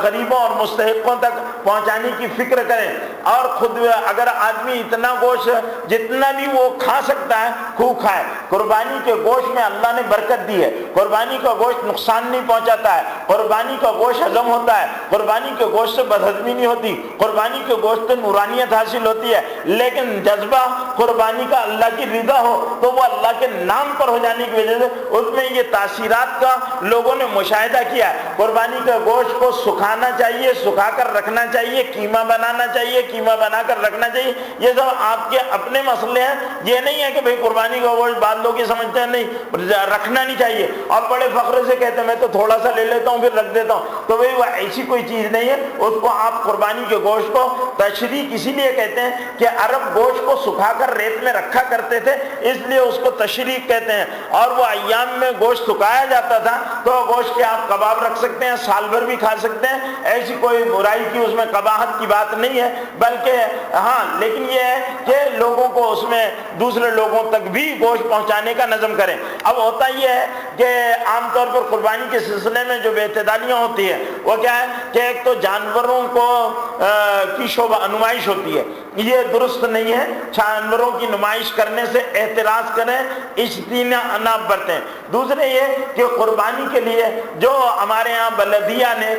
S1: غریبوں اور مستحقوں تک پہنچانے کی فکر کریں، اور خود اگر آدمی اتنا گوشت جتنا بھی وہ کھا سکتا ہے خوب کھائے۔ قربانی کے گوشت میں اللہ نے برکت دی ہے، قربانی کا گوشت نقصان نہیں پہنچاتا ہے، قربانی کا گوشت ہضم ہوتا ہے، قربانی کے گوشت سے بدہضمی نہیں ہوتی، قربانی کے گوشت سے نورانیت حاصل ہوتی ہے۔ لیکن جذبہ قربانی کا اللہ کی رضا ہو تو وہ اللہ کے نام پر ہو جانے کی وجہ سے اس میں یہ تاثیرات کا لوگوں نے مشاہدہ کیا ہے۔ قربانی کے گوشت کو سکھانا چاہیے، سکھا کر رکھنا چاہیے، قیمہ بنانا چاہیے، قیمہ بنا کر رکھنا چاہیے۔ یہ سب آپ کے اپنے مسئلے ہیں، یہ نہیں ہے کہ بھئی قربانی کا گوشت بعض لوگ یہ سمجھتے ہیں نہیں رکھنا نہیں چاہیے اور بڑے فخر سے کہتے ہیں میں تو تھوڑا سا لے لیتا ہوں پھر رکھ دیتا ہوں، تو بھئی وہ ایسی کوئی چیز نہیں ہے۔ اس کو آپ قربانی کے گوشت کو تشریق اسی لیے کہتے ہیں کہ عرب گوشت کو سکھا کر ریت میں رکھا کرتے تھے، اس لیے اس کو تشریق کہتے ہیں، اور وہ ایام میں گوشت سکھایا جاتا تھا تو گوشت کے آپ کباب رکھ سکتے ہیں، سال بھر بھی کھا سکتے ہیں، ایسی کوئی برائی کی اس میں قباحت کی بات نہیں ہے، بلکہ ہاں لیکن یہ ہے کہ لوگوں کو اس میں دوسرے لوگوں تک بھی گوشت پہنچانے کا نظم کریں۔ اب ہوتا یہ ہے کہ عام طور پر قربانی کے سلسلے میں جو بے اعتدالیاں ہوتی ہیں وہ کیا ہے کہ ایک تو جانوروں کو کی شوبہ نمائش ہوتی ہے، یہ درست نہیں ہے۔ جانوروں کی نمائش کرنے سے اعتراض کریں، اجتناب برتیں۔ دوسرے یہ کہ قربانی کے لیے جو ہمارے یہاں بلدیہ نے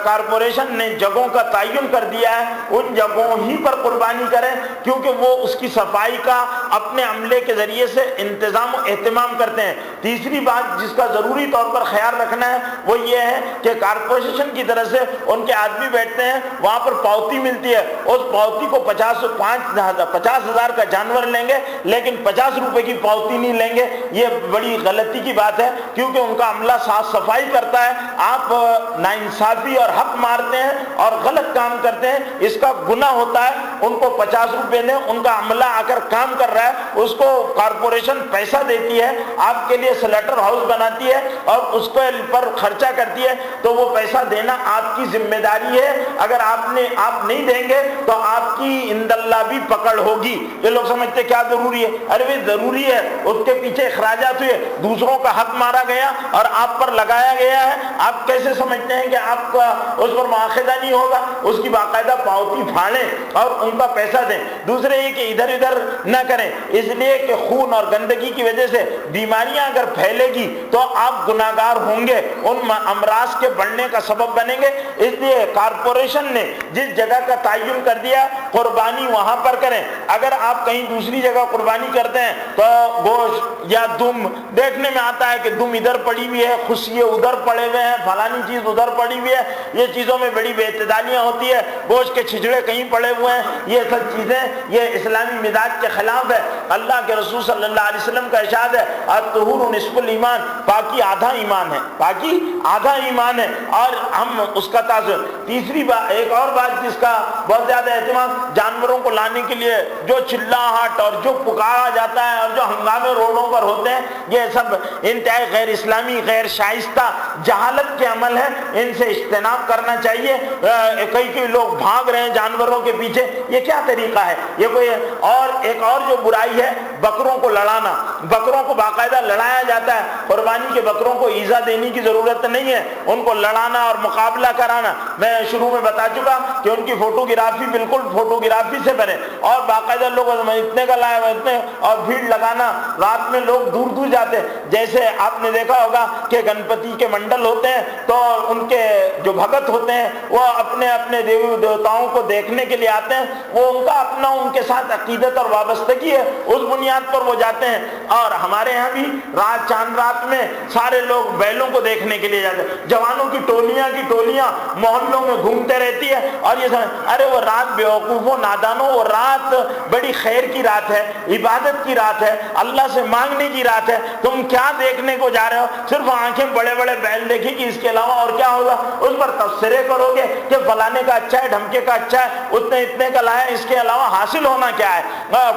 S1: کارپوریشن نے جگہوں کا تعین کر دیا ہے ان جگہوں ہی پر قربانی کریں، کیونکہ وہ اس کی صفائی کا اپنے عملے کے ذریعے سے انتظام و اہتمام کرتے ہیں۔ تیسری بات بات جس کا ضروری طور پر خیال رکھنا ہے وہ یہ ہے کہ کارپوریشن کی طرف سے ان کے آدمی بیٹھتے ہیں، وہاں پر پاوتی ملتی ہے، اس پاوتی کو 50,000 کا جانور لیں گے لیکن 50 روپے کی پاوتی نہیں لیں گے۔ یہ بڑی غلطی کی بات ہے، کیونکہ ان کا عملہ صاف صفائی کرتا ہے، آپ ناانصافی اور حق مارتے ہیں اور غلط کام کرتے ہیں، اس کا گناہ ہوتا ہے۔ ان کو 50 روپے دیں، ان کا عملہ آ کر کام کر رہا ہے، اس کو کارپوریشن پیسہ دیتی ہے، آپ کے لیے سلیٹر ہاؤس بناتی ہے اور اس کے پر خرچہ کرتی ہے، تو وہ پیسہ دینا آپ کی ذمہ داری ہے۔ اگر آپ نہیں دیں گے تو آپ کی عند اللہ بھی پکڑ ہوگی۔ یہ لوگ سمجھتے کیا ضروری ہے، ارے بھی ضروری ہے، اس کے پیچھے اخراجات ہوئے، دوسروں کا حق مارا گیا اور آپ پر لگایا گیا ہے۔ آپ کیسے سمجھتے ہیں کہ آپ کا اس پر مواخذہ نہیں ہوگا؟ اس کی باقاعدہ پاوتی پھاڑیں اور ان کا پیسہ دیں۔ دوسرے یہ کہ ادھر ادھر نہ کریں، اس لیے کہ خون اور گندگی کی وجہ سے بیماریاں اگر پھیلے گی تو آپ گناہگار ہوں گے، ان امراض کے بڑھنے کا سبب بنیں گے۔ اس لیے کارپوریشن نے جس جگہ کا تعین کر دیا قربانی وہاں پر کریں۔ اگر آپ کہیں دوسری جگہ قربانی کرتے ہیں تو گوشت یا دم دیکھنے میں آتا ہے کہ دم ادھر پڑی ہوئی ہے، خصیے ادھر پڑے ہوئے ہیں، فلانی چیز ادھر پڑی ہوئی ہے، یہ چیزوں میں بڑی بے اعتدالیاں ہوتی ہے، گوشت کے چھچڑے کہیں پڑے ہوئے ہیں، یہ سب چیزیں یہ اسلامی مزاج کے خلاف ہے۔ اللہ کے رسول صلی اللہ علیہ وسلم کا ارشاد ہے الطہور نصف الایمان، پاکی آدھا ایمان ہے، پاکی آدھا ایمان ہے، اور ہم اس کا تعزیر۔ تیسری بات، ایک اور بات جس کا بہت زیادہ اہتمام، جانوروں کو لانے کے لیے جو چلاہٹ اور جو پکارا جاتا ہے اور جو ہنگامے روڈوں پر ہوتے ہیں، یہ سب انتہائی غیر اسلامی، غیر شائستہ، جہالت کے عمل ہیں، ان سے اجتناب کرنا چاہیے۔ کئی لوگ بھاگ رہے ہیں جانوروں کے پیچھے، یہ کیا طریقہ ہے؟ یہ کوئی اور ایک اور جو برائی ہے بکروں کو لڑانا، بکروں کو باقاعدہ لڑایا جاتا ہے۔ قربانی کے بکروں کو ایذا دینے کی ضرورت نہیں ہے، ان کو لڑانا اور مقابلہ کرانا۔ میں شروع میں بتا چکا کہ ان کی فوٹوگرافی بالکل فوٹوگرافی سے بنے، اور باقاعدہ لوگ اتنے کا لائے اتنے، اور بھیڑ لگانا، رات میں لوگ دور دور جاتے ہیں۔ جیسے آپ نے دیکھا ہوگا کہ گنپتی کے منڈل ہوتے ہیں تو ان کے جو بھگت ہوتے ہیں وہ اپنے اپنے دیوی دیوتاؤں کو دیکھنے کے لیے آتے ہیں، وہ ان کا اپنا ان کے ساتھ عقیدت اور وابستگی ہے، اس بنیاد پر وہ جاتے ہیں۔ اور ہمارے یہاں بھی رات چاند رات میں سارے لوگ بیلوں کو دیکھنے کے لیے جاتے ہیں، جوانوں کی ٹولیاں محلوں میں گھومتے رہتی ہے، اور یہ ارے وہ رات بیوقوفوں نادانوں، وہ رات بڑی خیر کی رات ہے، عبادت کی رات ہے، اللہ سے مانگنے کی رات ہے، تم کیا دیکھنے کو جا رہے ہو؟ صرف آنکھیں بڑے بڑے بیل دیکھیں کہ اس کے علاوہ اور کیا ہوگا؟ اس پر تبصرے کرو گے کہ فلانے کا اچھا ہے، ڈھمکے کا اچھا ہے، اتنے کا لایا، اس کے علاوہ حاصل ہونا کیا ہے؟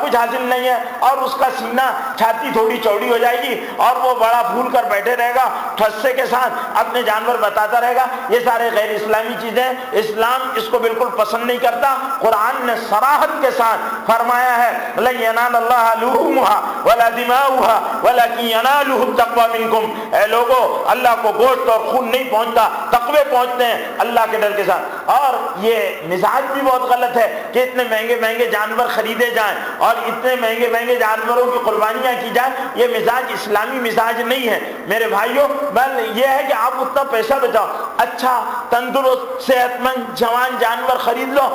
S1: کچھ حاصل نہیں ہے، اور اس کا سینہ چھاتی تھوڑی چوڑی ہو جائے گی اور وہ بڑا پھول کر بیٹھے رہے گا، ٹھسے کے ساتھ اپنے جانور بتاتا رہے گا۔ یہ سارے غیر اسلامی چیزیں، اسلام اس کو بالکل پسند نہیں کرتا۔ قرآن نے صراحت کے ساتھ فرمایا ہے لن ینال اللہ لحومها ولا دماؤها ولکن ینالہ التقوی منکم، اے لوگو اللہ کو گوشت اور خون نہیں پہنچتا، تقوی پہنچتے ہیں اللہ کے ڈر کے ساتھ۔ اور یہ مزاج بھی بہت غلط ہے کہ اتنے مہنگے مہنگے جانور خریدے جائیں اور اتنے مہنگے مہنگے جانوروں کی قربانیاں کی جائیں، یہ مزاج اسلامی مزاج نہیں ہے میرے بھائیوں۔ بل یہ ہے کہ آپ اتنا پیسہ بچاؤ، اچھا تندرست صحت مند جوان جانور خرید لو،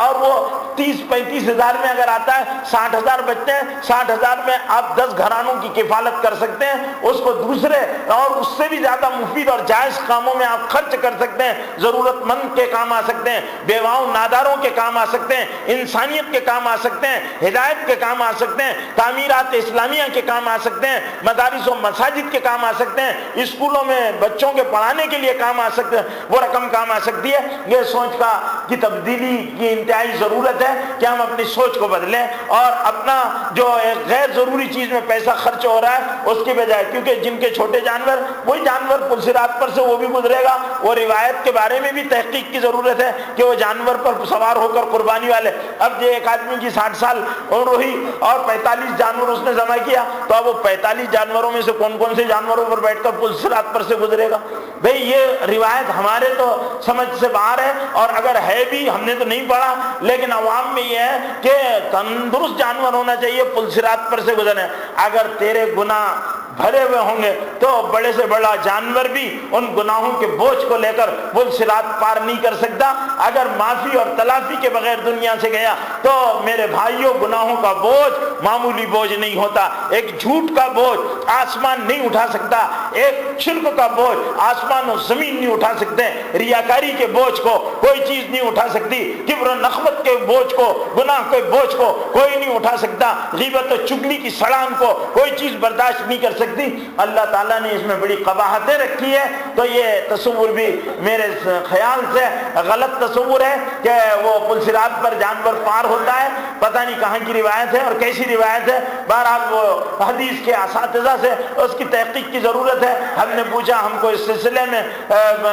S1: اور وہ 30-35 ہزار میں اگر آتا ہے 60,000 بچتے ہیں، 60,000 میں آپ 10 گھرانوں کی کفالت کر سکتے ہیں، اس کو دوسرے اور اس سے بھی زیادہ مفید اور جائز کاموں میں آپ خرچ کر سکتے ہیں، ضرورت مند کے کام آ سکتے ہیں، بیواؤں ناداروں کے کام آ سکتے ہیں، انسانیت کے کام آ سکتے ہیں، ہدایت کے کام آ سکتے ہیں، تعمیرات اسلامیہ کے کام آ سکتے ہیں، مدارس و مساجد کے کام آ سکتے ہیں، اسکولوں میں بچوں کے پڑھانے کے لیے کام آ سکتے ہیں، وہ رقم کام آ سکتی ہے۔ یہ سوچ کی تبدیلی کی انتہائی ضرورت ہے کہ ہم اپنی سوچ کو بدلیں اور اپنا جو ایک غیر ضروری چیز میں پیسہ خرچ ہو رہا ہے اس کی بجائے، کیونکہ جن کے چھوٹے جانور، وہی جانور پل صراط پر سے وہ بھی گزرے گا، وہ روایت کے بارے میں بھی تحقیق کی ضرورت ہے کہ وہ جانور پر سوار ہو کر قربانی والے، اب جو ایک آدمی کی 60 سال عمر ہوئی اور 45 جانور اس نے ذبح کیا، تو اب وہ 45 جانوروں میں سے کون کون سے جانوروں پر بیٹھ کر پل صراط پر سے گزرے گا؟ بھئی یہ روایت ہمارے تو سمجھ سے باہر ہے، اور اگر ہے بھی ہم نے تو نہیں پڑھا، لیکن عوام میں یہ ہے کہ تندرست جانور ہونا چاہیے پل صراط پر سے گزرنے۔ اگر تیرے گناہ بھرے ہوئے ہوں گے تو بڑے سے بڑا جانور بھی ان گناہوں کے بوجھ کو لے کر پل صراط پار نہیں کر سکتا۔ اگر معافی اور تلافی کے بغیر دنیا سے گیا تو میرے بھائیوں گناہوں کا بوجھ معمولی بوجھ نہیں ہوتا۔ ایک جھوٹ کا بوجھ آسمان نہیں اٹھا سکتا، ایک شرک کا بوجھ آسمان و زمین نہیں اٹھا سکتے، ریاکاری کے بوجھ کو کوئی چیز نہیں اٹھا سکتی، کبر و نخوت کے بوجھ کو، گناہ کے بوجھ کو کوئی نہیں اٹھا سکتا، غیبت و چگلی کی سڑان کو کوئی چیز برداشت نہیں کر سکتی۔ اللہ تعالیٰ نے اس میں بڑی قباحتیں رکھی ہے۔ تو یہ تصور بھی میرے خیال سے غلط تصور ہے کہ وہ پل صراط پر جانور پار ہوتا ہے، پتہ نہیں کہاں کی روایت ہے اور کیسی روایت ہے۔ بہرحال وہ حدیث کے اساتذہ سے اس کی تحقیق کی ضرورت ہے۔ ہم نے پوچھا، ہم کو اس سلسلے میں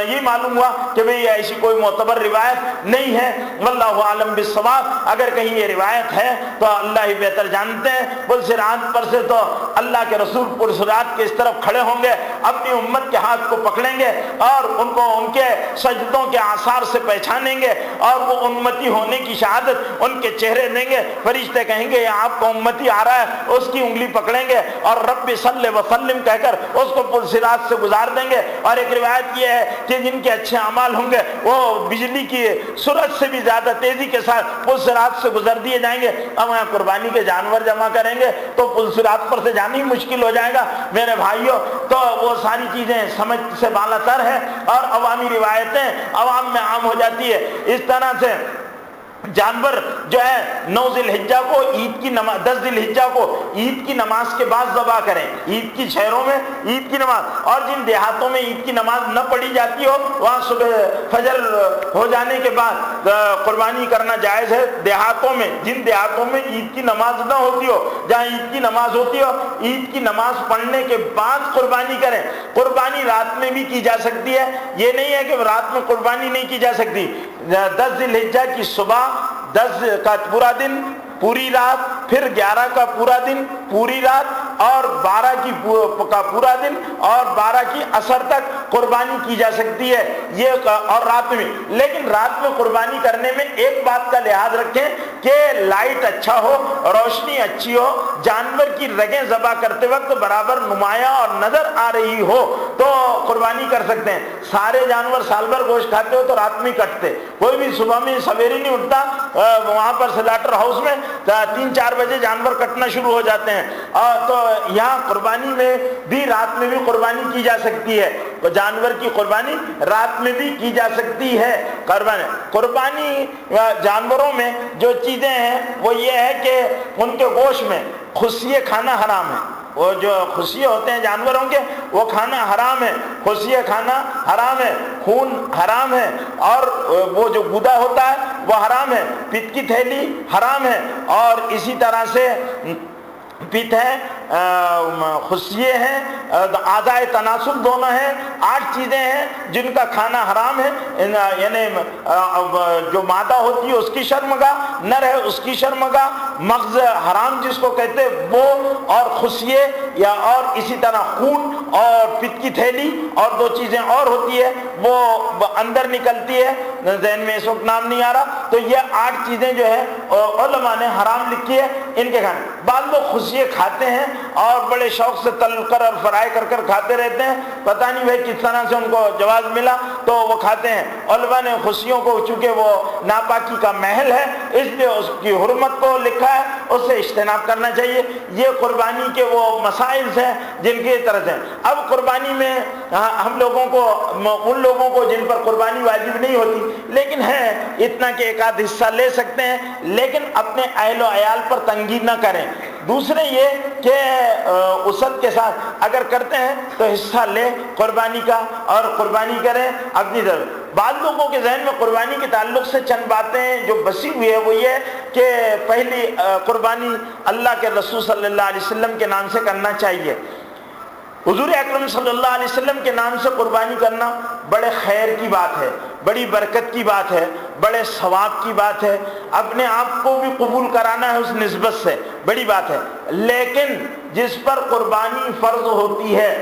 S1: یہ معلوم ہوا کہ بھئی ایسی کوئی معتبر روایت نہیں ہے، واللہ عالم بالصواب۔ اگر کہیں یہ روایت ہے تو اللہ ہی بہتر جانتے ہیں۔ پل صراط پر سے تو اللہ کے رسول پل صراط کے اس طرف کھڑے ہوں گے، اپنی امت کے ہاتھ کو پکڑیں گے اور ان کو ان کے سجدوں کے آثار سے پہچانیں گے اور وہ امتی ہونے کی شہادت ان کے چہرے دیں گے۔ فرشتے کہیں گے یہ آپ کو امتی آ رہا ہے، اس کی انگلی پکڑیں گے اور رب صلی وسلم کہہ کر اس کو پل صراط سے گزار دیں گے۔ اور ایک روایت یہ ہے کہ جن کے اچھے اعمال ہوں گے وہ بجلی کی سرعت سے بھی زیادہ تیزی کے ساتھ پل صراط سے گزر دیے جائیں گے۔ اب وہاں قربانی کے جانور جمع کریں گے تو پل صراط پر سے جانا ہی مشکل ہو جائے گا میرے بھائیوں۔ تو وہ ساری چیزیں سمجھ سے بالا تر ہے اور عوامی روایتیں عوام میں عام ہو جاتی ہے۔ اس طرح سے جانور جو ہے 9 ذی الحجہ کو عید کی نماز، 10 ذی الحجہ کو عید کی نماز کے بعد ذبح کریں، عید کی شہروں میں عید کی نماز، اور جن دیہاتوں میں عید کی نماز نہ پڑھی جاتی ہو وہاں صبح فجر ہو جانے کے بعد قربانی کرنا جائز ہے۔ دیہاتوں میں، جن دیہاتوں میں عید کی نماز نہ ہوتی ہو، جہاں عید کی نماز ہوتی ہو، عید کی نماز پڑھنے کے بعد قربانی کریں۔ قربانی رات میں بھی کی جا سکتی ہے، یہ نہیں ہے کہ رات میں قربانی نہیں کی جا سکتی۔ 10 ذی الحجہ کی صبح، 10 کا پورا دن، پوری رات، پھر 11 کا پورا دن، پوری رات، اور 12 کا پورا دن اور 12 کی عصر تک قربانی کی جا سکتی ہے، یہ اور رات میں۔ لیکن رات میں قربانی کرنے میں ایک بات کا لحاظ رکھیں کہ لائٹ اچھا ہو، روشنی اچھی ہو، جانور کی رگیں ذبح کرتے وقت برابر نمایاں اور نظر آ رہی ہو تو قربانی کر سکتے ہیں۔ سارے جانور سال بھر گوشت کھاتے ہو تو رات میں کٹتے، کوئی بھی صبح میں سویرے نہیں اٹھتا، وہاں پر سلاٹر ہاؤس میں 3-4 بجے جانور کٹنا شروع ہو جاتے ہیں۔ تو یہاں قربانی میں بھی رات میں بھی قربانی کی جا سکتی ہے، تو جانور کی قربانی رات میں بھی کی جا سکتی ہے۔ قربانی جانوروں میں جو چیزیں ہیں وہ یہ ہے کہ ان کے گوشت میں خصیے کھانا حرام ہے۔ وہ جو خصیے ہوتے ہیں جانوروں کے وہ کھانا حرام ہے، خصیے کھانا حرام ہے، خون حرام ہے، اور وہ جو گودا ہوتا ہے وہ حرام ہے، پت کی تھیلی حرام ہے، اور اسی طرح سے پت ہے، خصیے ہیں، اعضائے تناسل دونوں ہیں۔ 8 چیزیں ہیں جن کا کھانا حرام ہے، یعنی جو مادہ ہوتی ہے اس کی شرمگاہ، نر ہے اس کی شرمگاہ، مغز حرام جس کو کہتے وہ، اور خصیے یا اور اسی طرح خون اور پت کی تھیلی، اور 2 چیزیں اور ہوتی ہے وہ اندر نکلتی ہے، ذہن میں اس وقت نام نہیں آ رہا۔ تو یہ 8 چیزیں جو ہے علماء نے حرام لکھی ہے ان کے کھانے۔ بعض لوگ خصیے کھاتے ہیں اور بڑے شوق سے تل کر اور فرائی کر کر کھاتے رہتے ہیں، پتہ نہیں بھائی کس طرح سے ان کو جواز ملا تو وہ کھاتے ہیں۔ علماء نے خصیوں کو چونکہ وہ ناپاکی کا محل ہے اس لیے اس کی حرمت کو لکھا ہے، اس سے اجتناب کرنا چاہیے۔ یہ قربانی کے وہ مسائل ہیں جن کی طرح سے اب قربانی میں ہم لوگوں کو، ان لوگوں کو جن پر قربانی واجب نہیں ہوتی لیکن ہے اتنا کہ ایک آدھ حصہ لے سکتے ہیں، لیکن اپنے اہل و عیال پر تنگی نہ کریں۔ دوسرے یہ کہ اسد کے ساتھ اگر کرتے ہیں تو حصہ لے قربانی کا اور قربانی کریں اپنی طرف۔ بعض لوگوں کے ذہن میں قربانی کے تعلق سے چند باتیں جو بسی ہوئی ہے وہ یہ کہ پہلی قربانی اللہ کے رسول صلی اللہ علیہ وسلم کے نام سے کرنا چاہیے۔ حضور اکرم صلی اللہ علیہ وسلم کے نام سے قربانی کرنا بڑے خیر کی بات ہے، بڑی برکت کی بات ہے، بڑے ثواب کی بات ہے، اپنے آپ کو بھی قبول کرانا ہے اس نسبت سے، بڑی بات ہے۔ لیکن جس پر قربانی فرض ہوتی ہے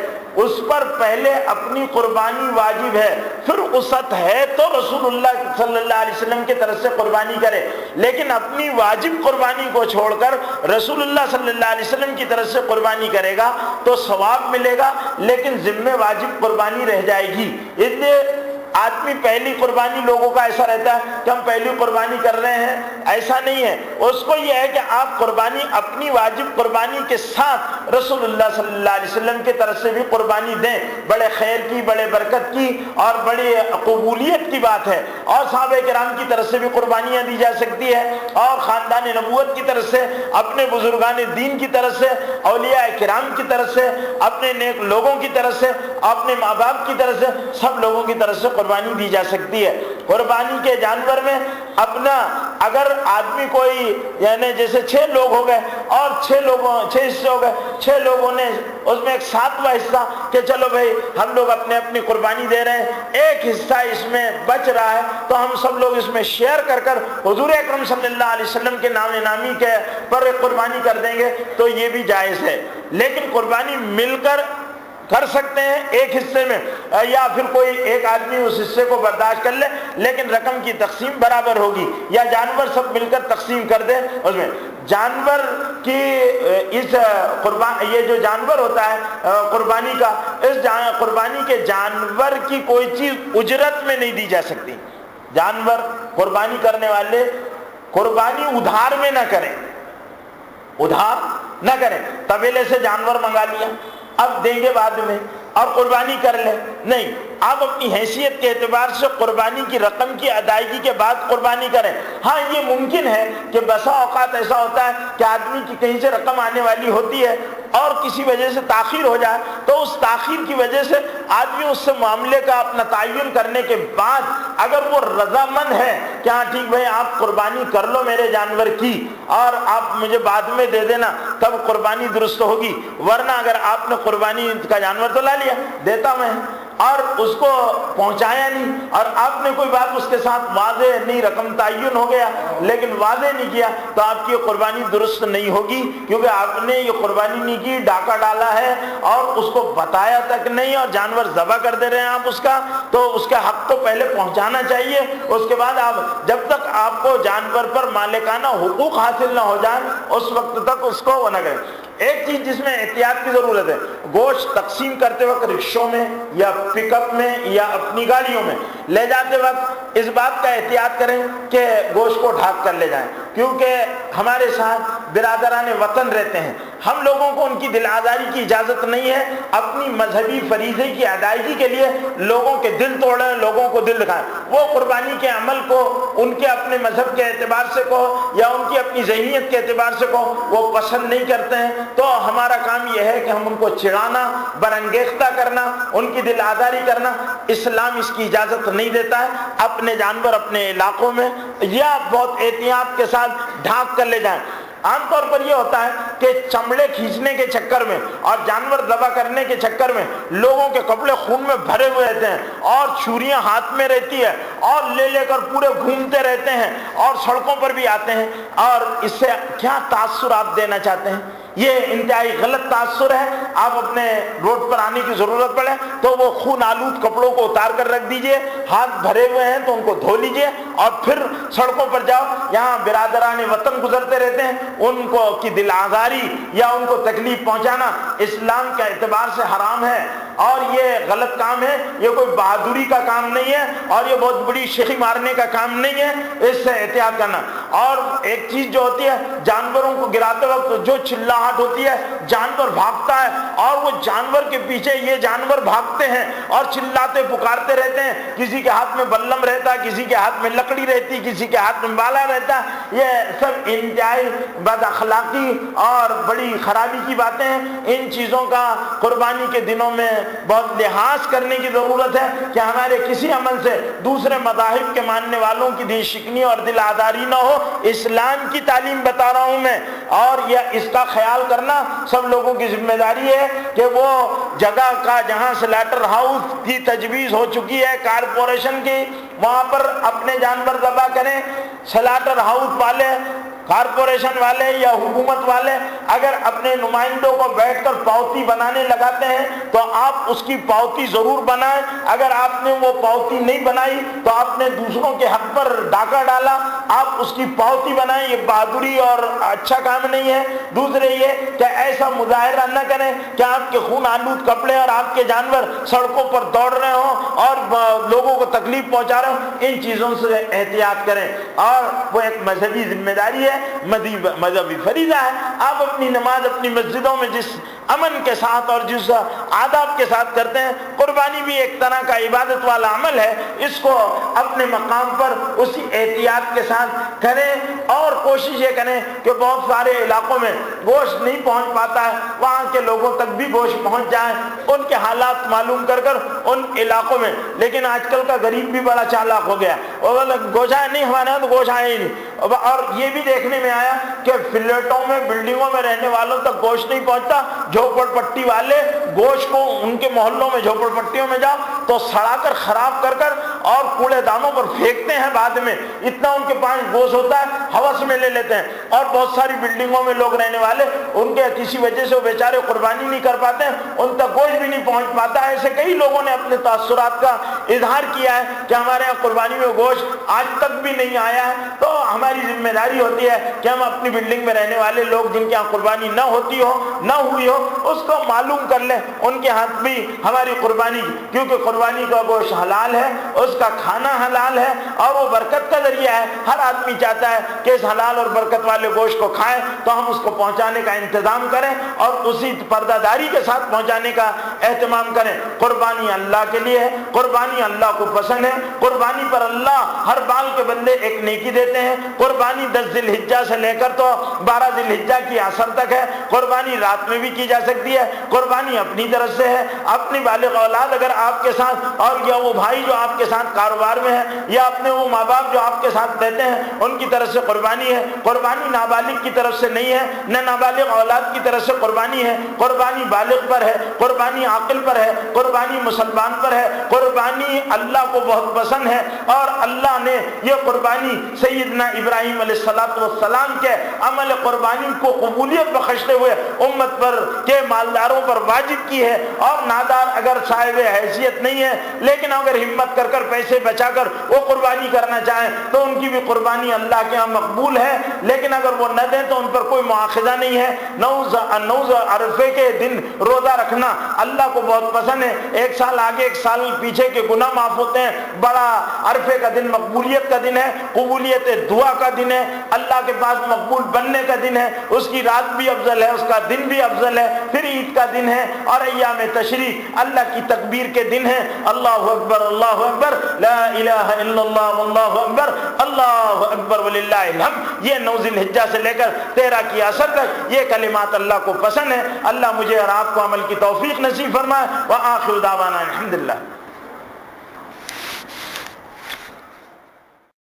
S1: اس پر پہلے اپنی قربانی واجب ہے، پھر وسعت ہے تو رسول اللہ صلی اللہ علیہ وسلم کی طرف سے قربانی کرے، لیکن اپنی واجب قربانی کو چھوڑ کر رسول اللہ صلی اللہ علیہ وسلم کی طرف سے قربانی کرے گا تو ثواب ملے گا، لیکن ذمہ واجب قربانی رہ جائے گی۔ اس لیے آدمی پہلی قربانی، لوگوں کا ایسا رہتا ہے کہ ہم پہلی قربانی کر رہے ہیں، ایسا نہیں ہے۔ اس کو یہ ہے کہ آپ قربانی اپنی واجب قربانی کے ساتھ رسول اللہ صلی اللہ علیہ وسلم کی طرف سے بھی قربانی دیں، بڑے خیر کی، بڑے برکت کی اور بڑی قبولیت کی بات ہے۔ اور صحابہ کرام کی طرف سے بھی قربانیاں دی جا سکتی ہے، اور خاندان نبوت کی طرف سے، اپنے بزرگان دین کی طرف سے، اولیاء کرام کی طرف سے، اپنے نیک لوگوں کی طرف سے، اپنے ماں باپ کی طرف سے، سب لوگوں کی طرف سے قربانی دی جا سکتی ہے۔ قربانی کے جانور میں اپنا، اگر آدمی کوئی، یعنی جیسے 6 لوگ ہو گئے اور 6 حصے ہو گئے، 6 لوگوں نے اس میں ایک 7واں حصہ کہ چلو بھائی ہم لوگ اپنے اپنی قربانی دے رہے ہیں، ایک حصہ اس میں بچ رہا ہے تو ہم سب لوگ اس میں شیئر کر کر حضور اکرم صلی اللہ علیہ وسلم کے نام نامی کے پر قربانی کر دیں گے تو یہ بھی جائز ہے۔ لیکن قربانی مل کر سکتے ہیں ایک حصے میں، یا پھر کوئی ایک آدمی اس حصے کو برداشت کر لے لیکن رقم کی تقسیم برابر ہوگی، یا جانور سب مل کر تقسیم کر دیں۔ اس میں جانور کی یہ جو جانور ہوتا ہے قربانی کا، اس قربانی کے جانور کی کوئی چیز اجرت میں نہیں دی جا سکتی۔ جانور قربانی کرنے والے قربانی ادھار میں نہ کریں، ادھار نہ کریں، طویلے سے جانور منگا لیا اب دیں گے بعد میں اور قربانی کر لیں، نہیں، آپ اپنی حیثیت کے اعتبار سے قربانی کی رقم کی ادائیگی کے بعد قربانی کریں۔ ہاں یہ ممکن ہے کہ بسا اوقات ایسا ہوتا ہے کہ آدمی کی کہیں سے رقم آنے والی ہوتی ہے اور کسی وجہ سے تاخیر ہو جائے، تو اس تاخیر کی وجہ سے آدمی اس سے معاملے کا اپنا تعین کرنے کے بعد اگر وہ رضامند ہے کہ ہاں ٹھیک بھائی آپ قربانی کر لو میرے جانور کی اور آپ مجھے بعد میں دے دینا، تب قربانی درست ہوگی۔ ورنہ اگر آپ نے قربانی کا جانور تو لا لیا، دیتا میں اور اس کو پہنچایا نہیں، اور آپ نے کوئی بات اس کے ساتھ واضح نہیں، رقم تعین ہو گیا لیکن واضح نہیں کیا، تو آپ کی قربانی درست نہیں ہوگی، کیونکہ آپ نے یہ قربانی نہیں کی، ڈاکہ ڈالا ہے اور اس کو بتایا تک نہیں اور جانور ذبح کر دے رہے ہیں آپ اس کا، تو اس کا حق تو پہلے پہنچانا چاہیے۔ اس کے بعد آپ، جب تک آپ کو جانور پر مالکانہ حقوق حاصل نہ ہو جائیں اس وقت تک اس کو وہ نہ کریں۔ ایک چیز جس میں احتیاط کی ضرورت ہے، گوشت تقسیم کرتے وقت رکشوں میں یا پک اپ میں یا اپنی گاڑیوں میں لے جاتے وقت اس بات کا احتیاط کریں کہ گوشت کو ڈھانک کر لے جائیں، کیونکہ ہمارے ساتھ برادران وطن رہتے ہیں، ہم لوگوں کو ان کی دل آزاری کی اجازت نہیں ہے، اپنی مذہبی فریضے کی ادائیگی کے لیے لوگوں کے دل توڑیں، لوگوں کو دل دکھائیں۔ وہ قربانی کے عمل کو ان کے اپنے مذہب کے اعتبار سے کہو یا ان کی اپنی ذہنیت کے اعتبار سے کہو وہ پسند نہیں کرتے ہیں، تو ہمارا کام یہ ہے کہ ہم ان کو چڑھانا، برانگیختہ کرنا، ان کی دل آزاری کرنا، اسلام اس کی اجازت نہیں دیتا ہے۔ اپنے جانور اپنے علاقوں میں یا بہت احتیاط کے ساتھ ڈھانک کر لے جائیں۔ عام طور پر یہ ہوتا ہے کہ چمڑے کھینچنے کے چکر میں اور جانور ذبح کرنے کے چکر میں لوگوں کے کپڑے خون میں بھرے ہوئے رہتے ہیں اور چھریاں ہاتھ میں رہتی ہے اور لے لے کر پورے گھومتے رہتے ہیں اور سڑکوں پر بھی آتے ہیں، اور اس سے کیا تاثر آپ دینا چاہتے ہیں؟ یہ انتہائی غلط تاثر ہے۔ آپ اپنے روڈ پر آنے کی ضرورت پڑے تو وہ خون آلود کپڑوں کو اتار کر رکھ دیجئے، ہاتھ بھرے ہوئے ہیں تو ان کو دھو لیجئے اور پھر سڑکوں پر جاؤ۔ یہاں برادران وطن گزرتے رہتے ہیں، ان کو کی دل آزاری یا ان کو تکلیف پہنچانا اسلام کے اعتبار سے حرام ہے اور یہ غلط کام ہے۔ یہ کوئی بہادری کا کام نہیں ہے اور یہ بہت بڑی شیخی مارنے کا کام نہیں ہے، اس سے احتیاط کرنا۔ اور ایک چیز جو ہوتی ہے، جانوروں کو گراتے وقت جو چلاہٹ ہوتی ہے، جانور بھاگتا ہے اور وہ جانور کے پیچھے یہ جانور بھاگتے ہیں اور چلاتے پکارتے رہتے ہیں، کسی کے ہاتھ میں بلم رہتا، کسی کے ہاتھ میں لکڑی رہتی، کسی کے ہاتھ میں بالا رہتا۔ یہ سب انتہائی بد اخلاقی اور بڑی خرابی کی باتیں ہیں۔ ان چیزوں کا قربانی کے دنوں میں بہت لحاظ کرنے کی ضرورت ہے کہ ہمارے کسی عمل سے دوسرے مذاہب کے ماننے والوں کی دل شکنی اور دل آزاری نہ ہو۔ اسلام کی تعلیم بتا رہا ہوں میں، اور یہ اس کا خیال کرنا سب لوگوں کی ذمہ داری ہے کہ وہ جگہ کا جہاں سلیٹر ہاؤس کی تجویز ہو چکی ہے کارپوریشن کی، وہاں پر اپنے جانور ذبح کریں۔ سلیٹر ہاؤس والے کارپوریشن والے یا حکومت والے اگر اپنے نمائندوں کو بیٹھ کر پاؤتی بنانے لگاتے ہیں تو آپ اس کی پاؤتی ضرور بنائیں. اگر آپ نے وہ پاؤتی نہیں بنائی تو آپ نے دوسروں کے حق پر ڈاکہ ڈالا, آپ اس کی پاؤتی بنائیں. یہ بہادری اور اچھا کام نہیں ہے. دوسرے یہ کہ ایسا مظاہرہ نہ کریں کہ آپ کے خون آلود کپڑے اور آپ کے جانور سڑکوں پر دوڑ رہے ہوں اور لوگوں کو تکلیف پہنچا رہے ہوں. ان چیزوں سے احتیاط کریں. اور وہ ایک مذہبی ذمہ داری ہے, مذہبی فریضہ ہے. آپ اپنی نماز اپنی مسجدوں میں جس امن کے ساتھ اور جس آداب کے ساتھ کرتے ہیں, قربانی بھی ایک طرح کا عبادت والا عمل ہے, اس کو اپنے مقام پر اسی احتیاط کے ساتھ کریں. اور کوشش یہ کریں کہ بہت سارے علاقوں میں گوشت نہیں پہنچ پاتا ہے, وہاں کے لوگوں تک بھی گوشت پہنچ جائے, ان کے حالات معلوم کر کر ان علاقوں میں. لیکن آج کل کا غریب بھی بڑا چالاک ہو گیا, گوشت نہیں ہمارے یہاں تو گوشت آیا ہی نہیں. اور یہ بھی دیکھنے میں آیا کہ فلیٹوں میں بلڈنگوں میں رہنے والوں تک گوشت نہیں پہنچتا. جھوپڑ پٹی والے گوشت کو ان کے محلوں میں جھوپڑ پٹیوں میں جاؤ تو سڑا کر خراب کر کر اور کوڑے دانوں پر پھینکتے ہیں. بعد میں اتنا ان کے پاس گوشت ہوتا ہے ہوس میں لے لیتے ہیں. اور بہت ساری بلڈنگوں میں لوگ رہنے والے ان کے کسی وجہ سے وہ بیچارے قربانی نہیں کر پاتے ہیں, ان تک گوشت بھی نہیں پہنچ پاتا. ایسے کئی لوگوں نے اپنے تاثرات کا اظہار کیا ہے کہ ہمارے یہاں قربانی میں گوشت آج تک بھی نہیں آیا ہے. تو ہماری ذمہ داری ہوتی ہے کہ ہم اپنی بلڈنگ میں رہنے والے لوگ جن کے یہاں قربانی نہ ہوتی ہو نہ ہوئی ہو اس کو معلوم کر لیں, ان کے ہاتھ بھی ہماری قربانی, کیونکہ قربانی کا گوشت حلال ہے, اس کا کھانا حلال ہے اور وہ برکت کا ذریعہ ہے. ہر آدمی چاہتا ہے کہ اس حلال اور برکت والے گوشت کو کھائیں, تو ہم اس کو پہنچانے کا انتظام کریں اور اسی پردہ داری کے ساتھ پہنچانے کا اہتمام کریں. قربانی اللہ کے لیے ہے, قربانی اللہ کو پسند ہے. قربانی پر اللہ ہر بال کے بدلے ایک نیکی دیتے ہیں. قربانی 10 ذی الحجہ سے لے کر تو 12 ذی الحجہ کی عصر تک ہے. قربانی رات میں بھی کی جا سکتی ہے. قربانی اپنی طرف سے ہے. اپنی بالغ اولاد اگر آپ کے ساتھ, اور یا وہ بھائی جو آپ کے ساتھ کاروبار میں ہے, یا اپنے وہ ماں باپ جو آپ کے ساتھ رہتے ہیں ان کی طرف سے قربانی ہے. قربانی نابالغ کی طرف سے نہیں ہے, نہ نابالغ اولاد کی طرف سے قربانی ہے. قربانی بالغ پر ہے, قربانی عاقل پر ہے, قربانی مسلمان پر ہے. قربانی اللہ کو بہت پسند ہے اور اللہ نے یہ قربانی سیدنا ابراہیم علیہ السلام کے عمل قربانی کو قبولیت بخشتے ہوئے امت پر کے مالداروں پر واجب کی ہے. اور نادار اگر صاحب حیثیت نہیں ہے لیکن اگر ہمت کر کر پیسے بچا کر وہ قربانی کرنا چاہیں تو ان کی بھی قربانی اللہ کے ہاں مقبول ہے. لیکن اگر وہ نہ دیں تو ان پر کوئی مواخذہ نہیں ہے. نوز عرفے کے دن روزہ رکھنا اللہ کو بہت پسند ہے. ایک سال آگے ایک سال پیچھے کے گناہ معاف ہوتے ہیں. بڑا عرفے کا دن مقبولیت کا دن ہے, قبولیت دعا کا دن ہے, اللہ کے پاس مقبول بننے کا دن ہے. اس کی رات بھی افضل ہے, اس کا دن بھی افضل ہے. پھر عید کا دن ہے اور ایام تشریق اللہ کی تکبیر کے دن ہے. اللہ اکبر اللہ اکبر لا الہ الا اللہ واللہ اکبر اللہ اکبر وللہ الحمد. یہ 9 ذی الحجہ سے لے کر 13 کی عصر تک یہ کلمات اللہ کو پسند ہے. اللہ مجھے اور آپ کو عمل کی توفیق نصیب فرمائے. وآخر دعوانا الحمدللہ.